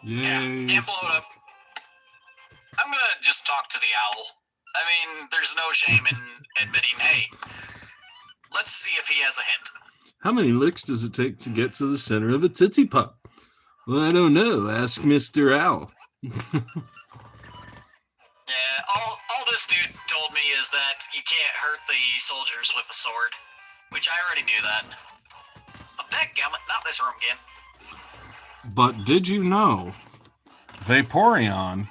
Yay. Can't blow it up. I'm gonna just talk to the owl. I mean, there's no shame in admitting, hey, let's see if he has a hint. How many licks does it take to get to the center of a Tootsie Pop? Well, I don't know. Ask Mr. Owl. Yeah, all this dude told me is that you can't hurt the soldiers with a sword, which I already knew that. Oh, dadgummit, not this room again. But did you know Vaporeon?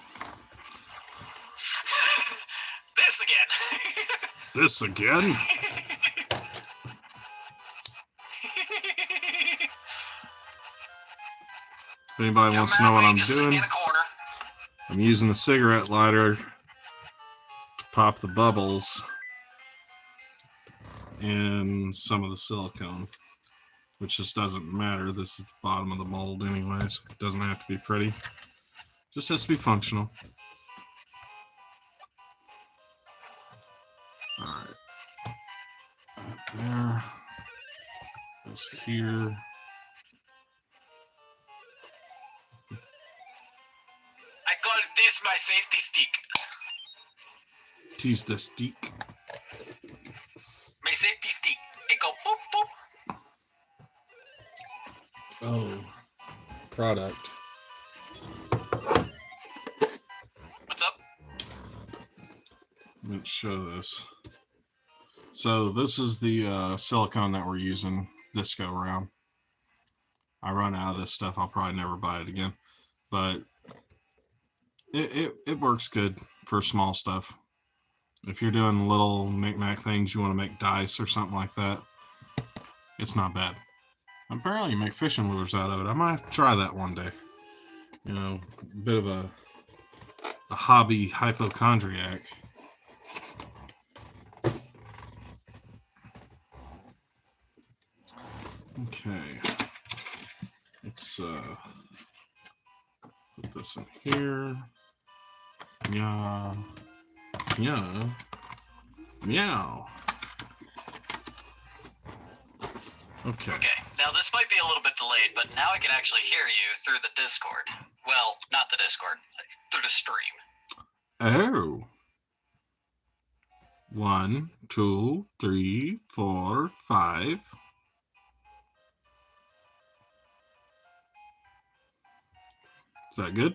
This again. This again? If anybody wants to know what I'm doing, I'm using the cigarette lighter to pop the bubbles and some of the silicone, which just doesn't matter. This is the bottom of the mold anyways. It doesn't have to be pretty. Just has to be functional. Alright. There. This here. I call this my safety stick. Tease the stick. My safety stick. It go boop boop. Oh. Product. What's up? Let's show this. So this is the silicone that we're using this go around. I run out of this stuff. I'll probably never buy it again, but it works good for small stuff. If you're doing little knick-knack things, you want to make dice or something like that, it's not bad. Apparently you make fishing lures out of it. I might have to try that one day. You know, a bit of a hobby hypochondriac. Okay, let's put this in here. Yeah, yeah, meow. Okay. Okay, now this might be a little bit delayed, but now I can actually hear you through the Discord. Well, not the Discord, through the stream. Oh. 1, 2, 3, 4, 5. Is that good?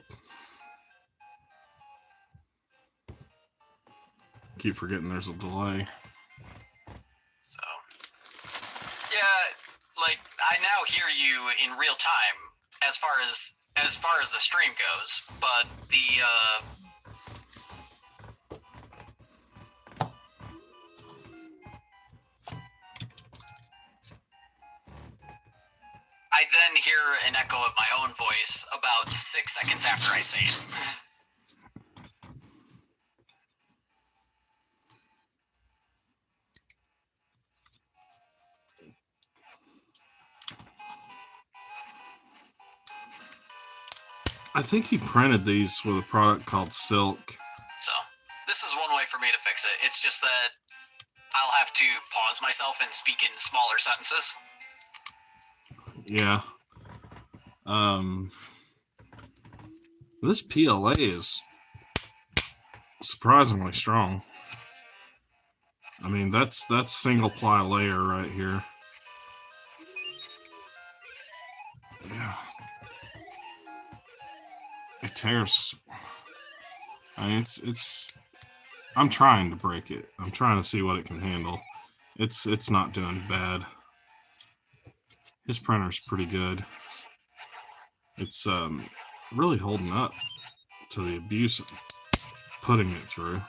Keep forgetting there's a delay. So, yeah, like I now hear you in real time as far as the stream goes, but the I then hear an echo of my own voice about 6 seconds after I say it. I think he printed these with a product called Silk. So, this is one way for me to fix it. It's just that I'll have to pause myself and speak in smaller sentences. Yeah. This PLA is surprisingly strong. I mean, that's single ply layer right here. Yeah. It tears. I mean, it's I'm trying to break it. I'm trying to see what it can handle. It's not doing bad. His printer's pretty good. It's really holding up to the abuse of putting it through.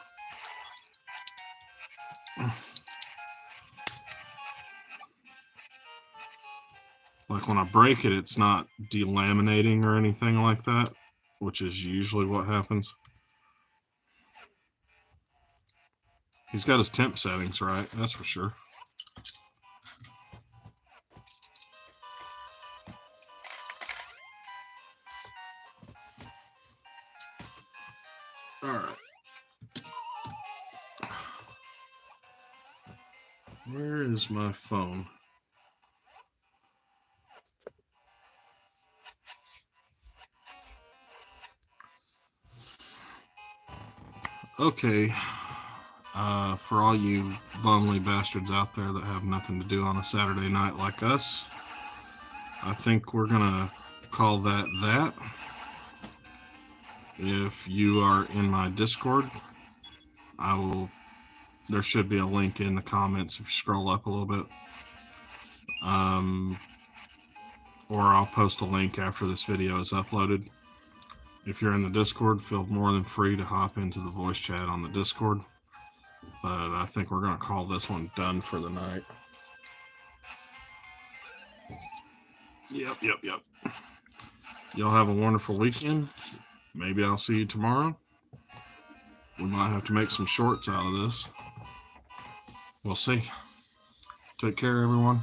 Like when I break it, it's not delaminating or anything like that, which is usually what happens. He's got his temp settings right, that's for sure. Alright. Where is my phone? Okay. For all you lonely bastards out there that have nothing to do on a Saturday night like us, I think we're gonna call that. If you are in my Discord, there should be a link in the comments if you scroll up a little bit. Or I'll post a link after this video is uploaded. If you're in the Discord, feel more than free to hop into the voice chat on the Discord. But I think we're going to call this one done for the night. Yep. Y'all have a wonderful weekend. Maybe I'll see you tomorrow. We might have to make some shorts out of this. We'll see. Take care, everyone.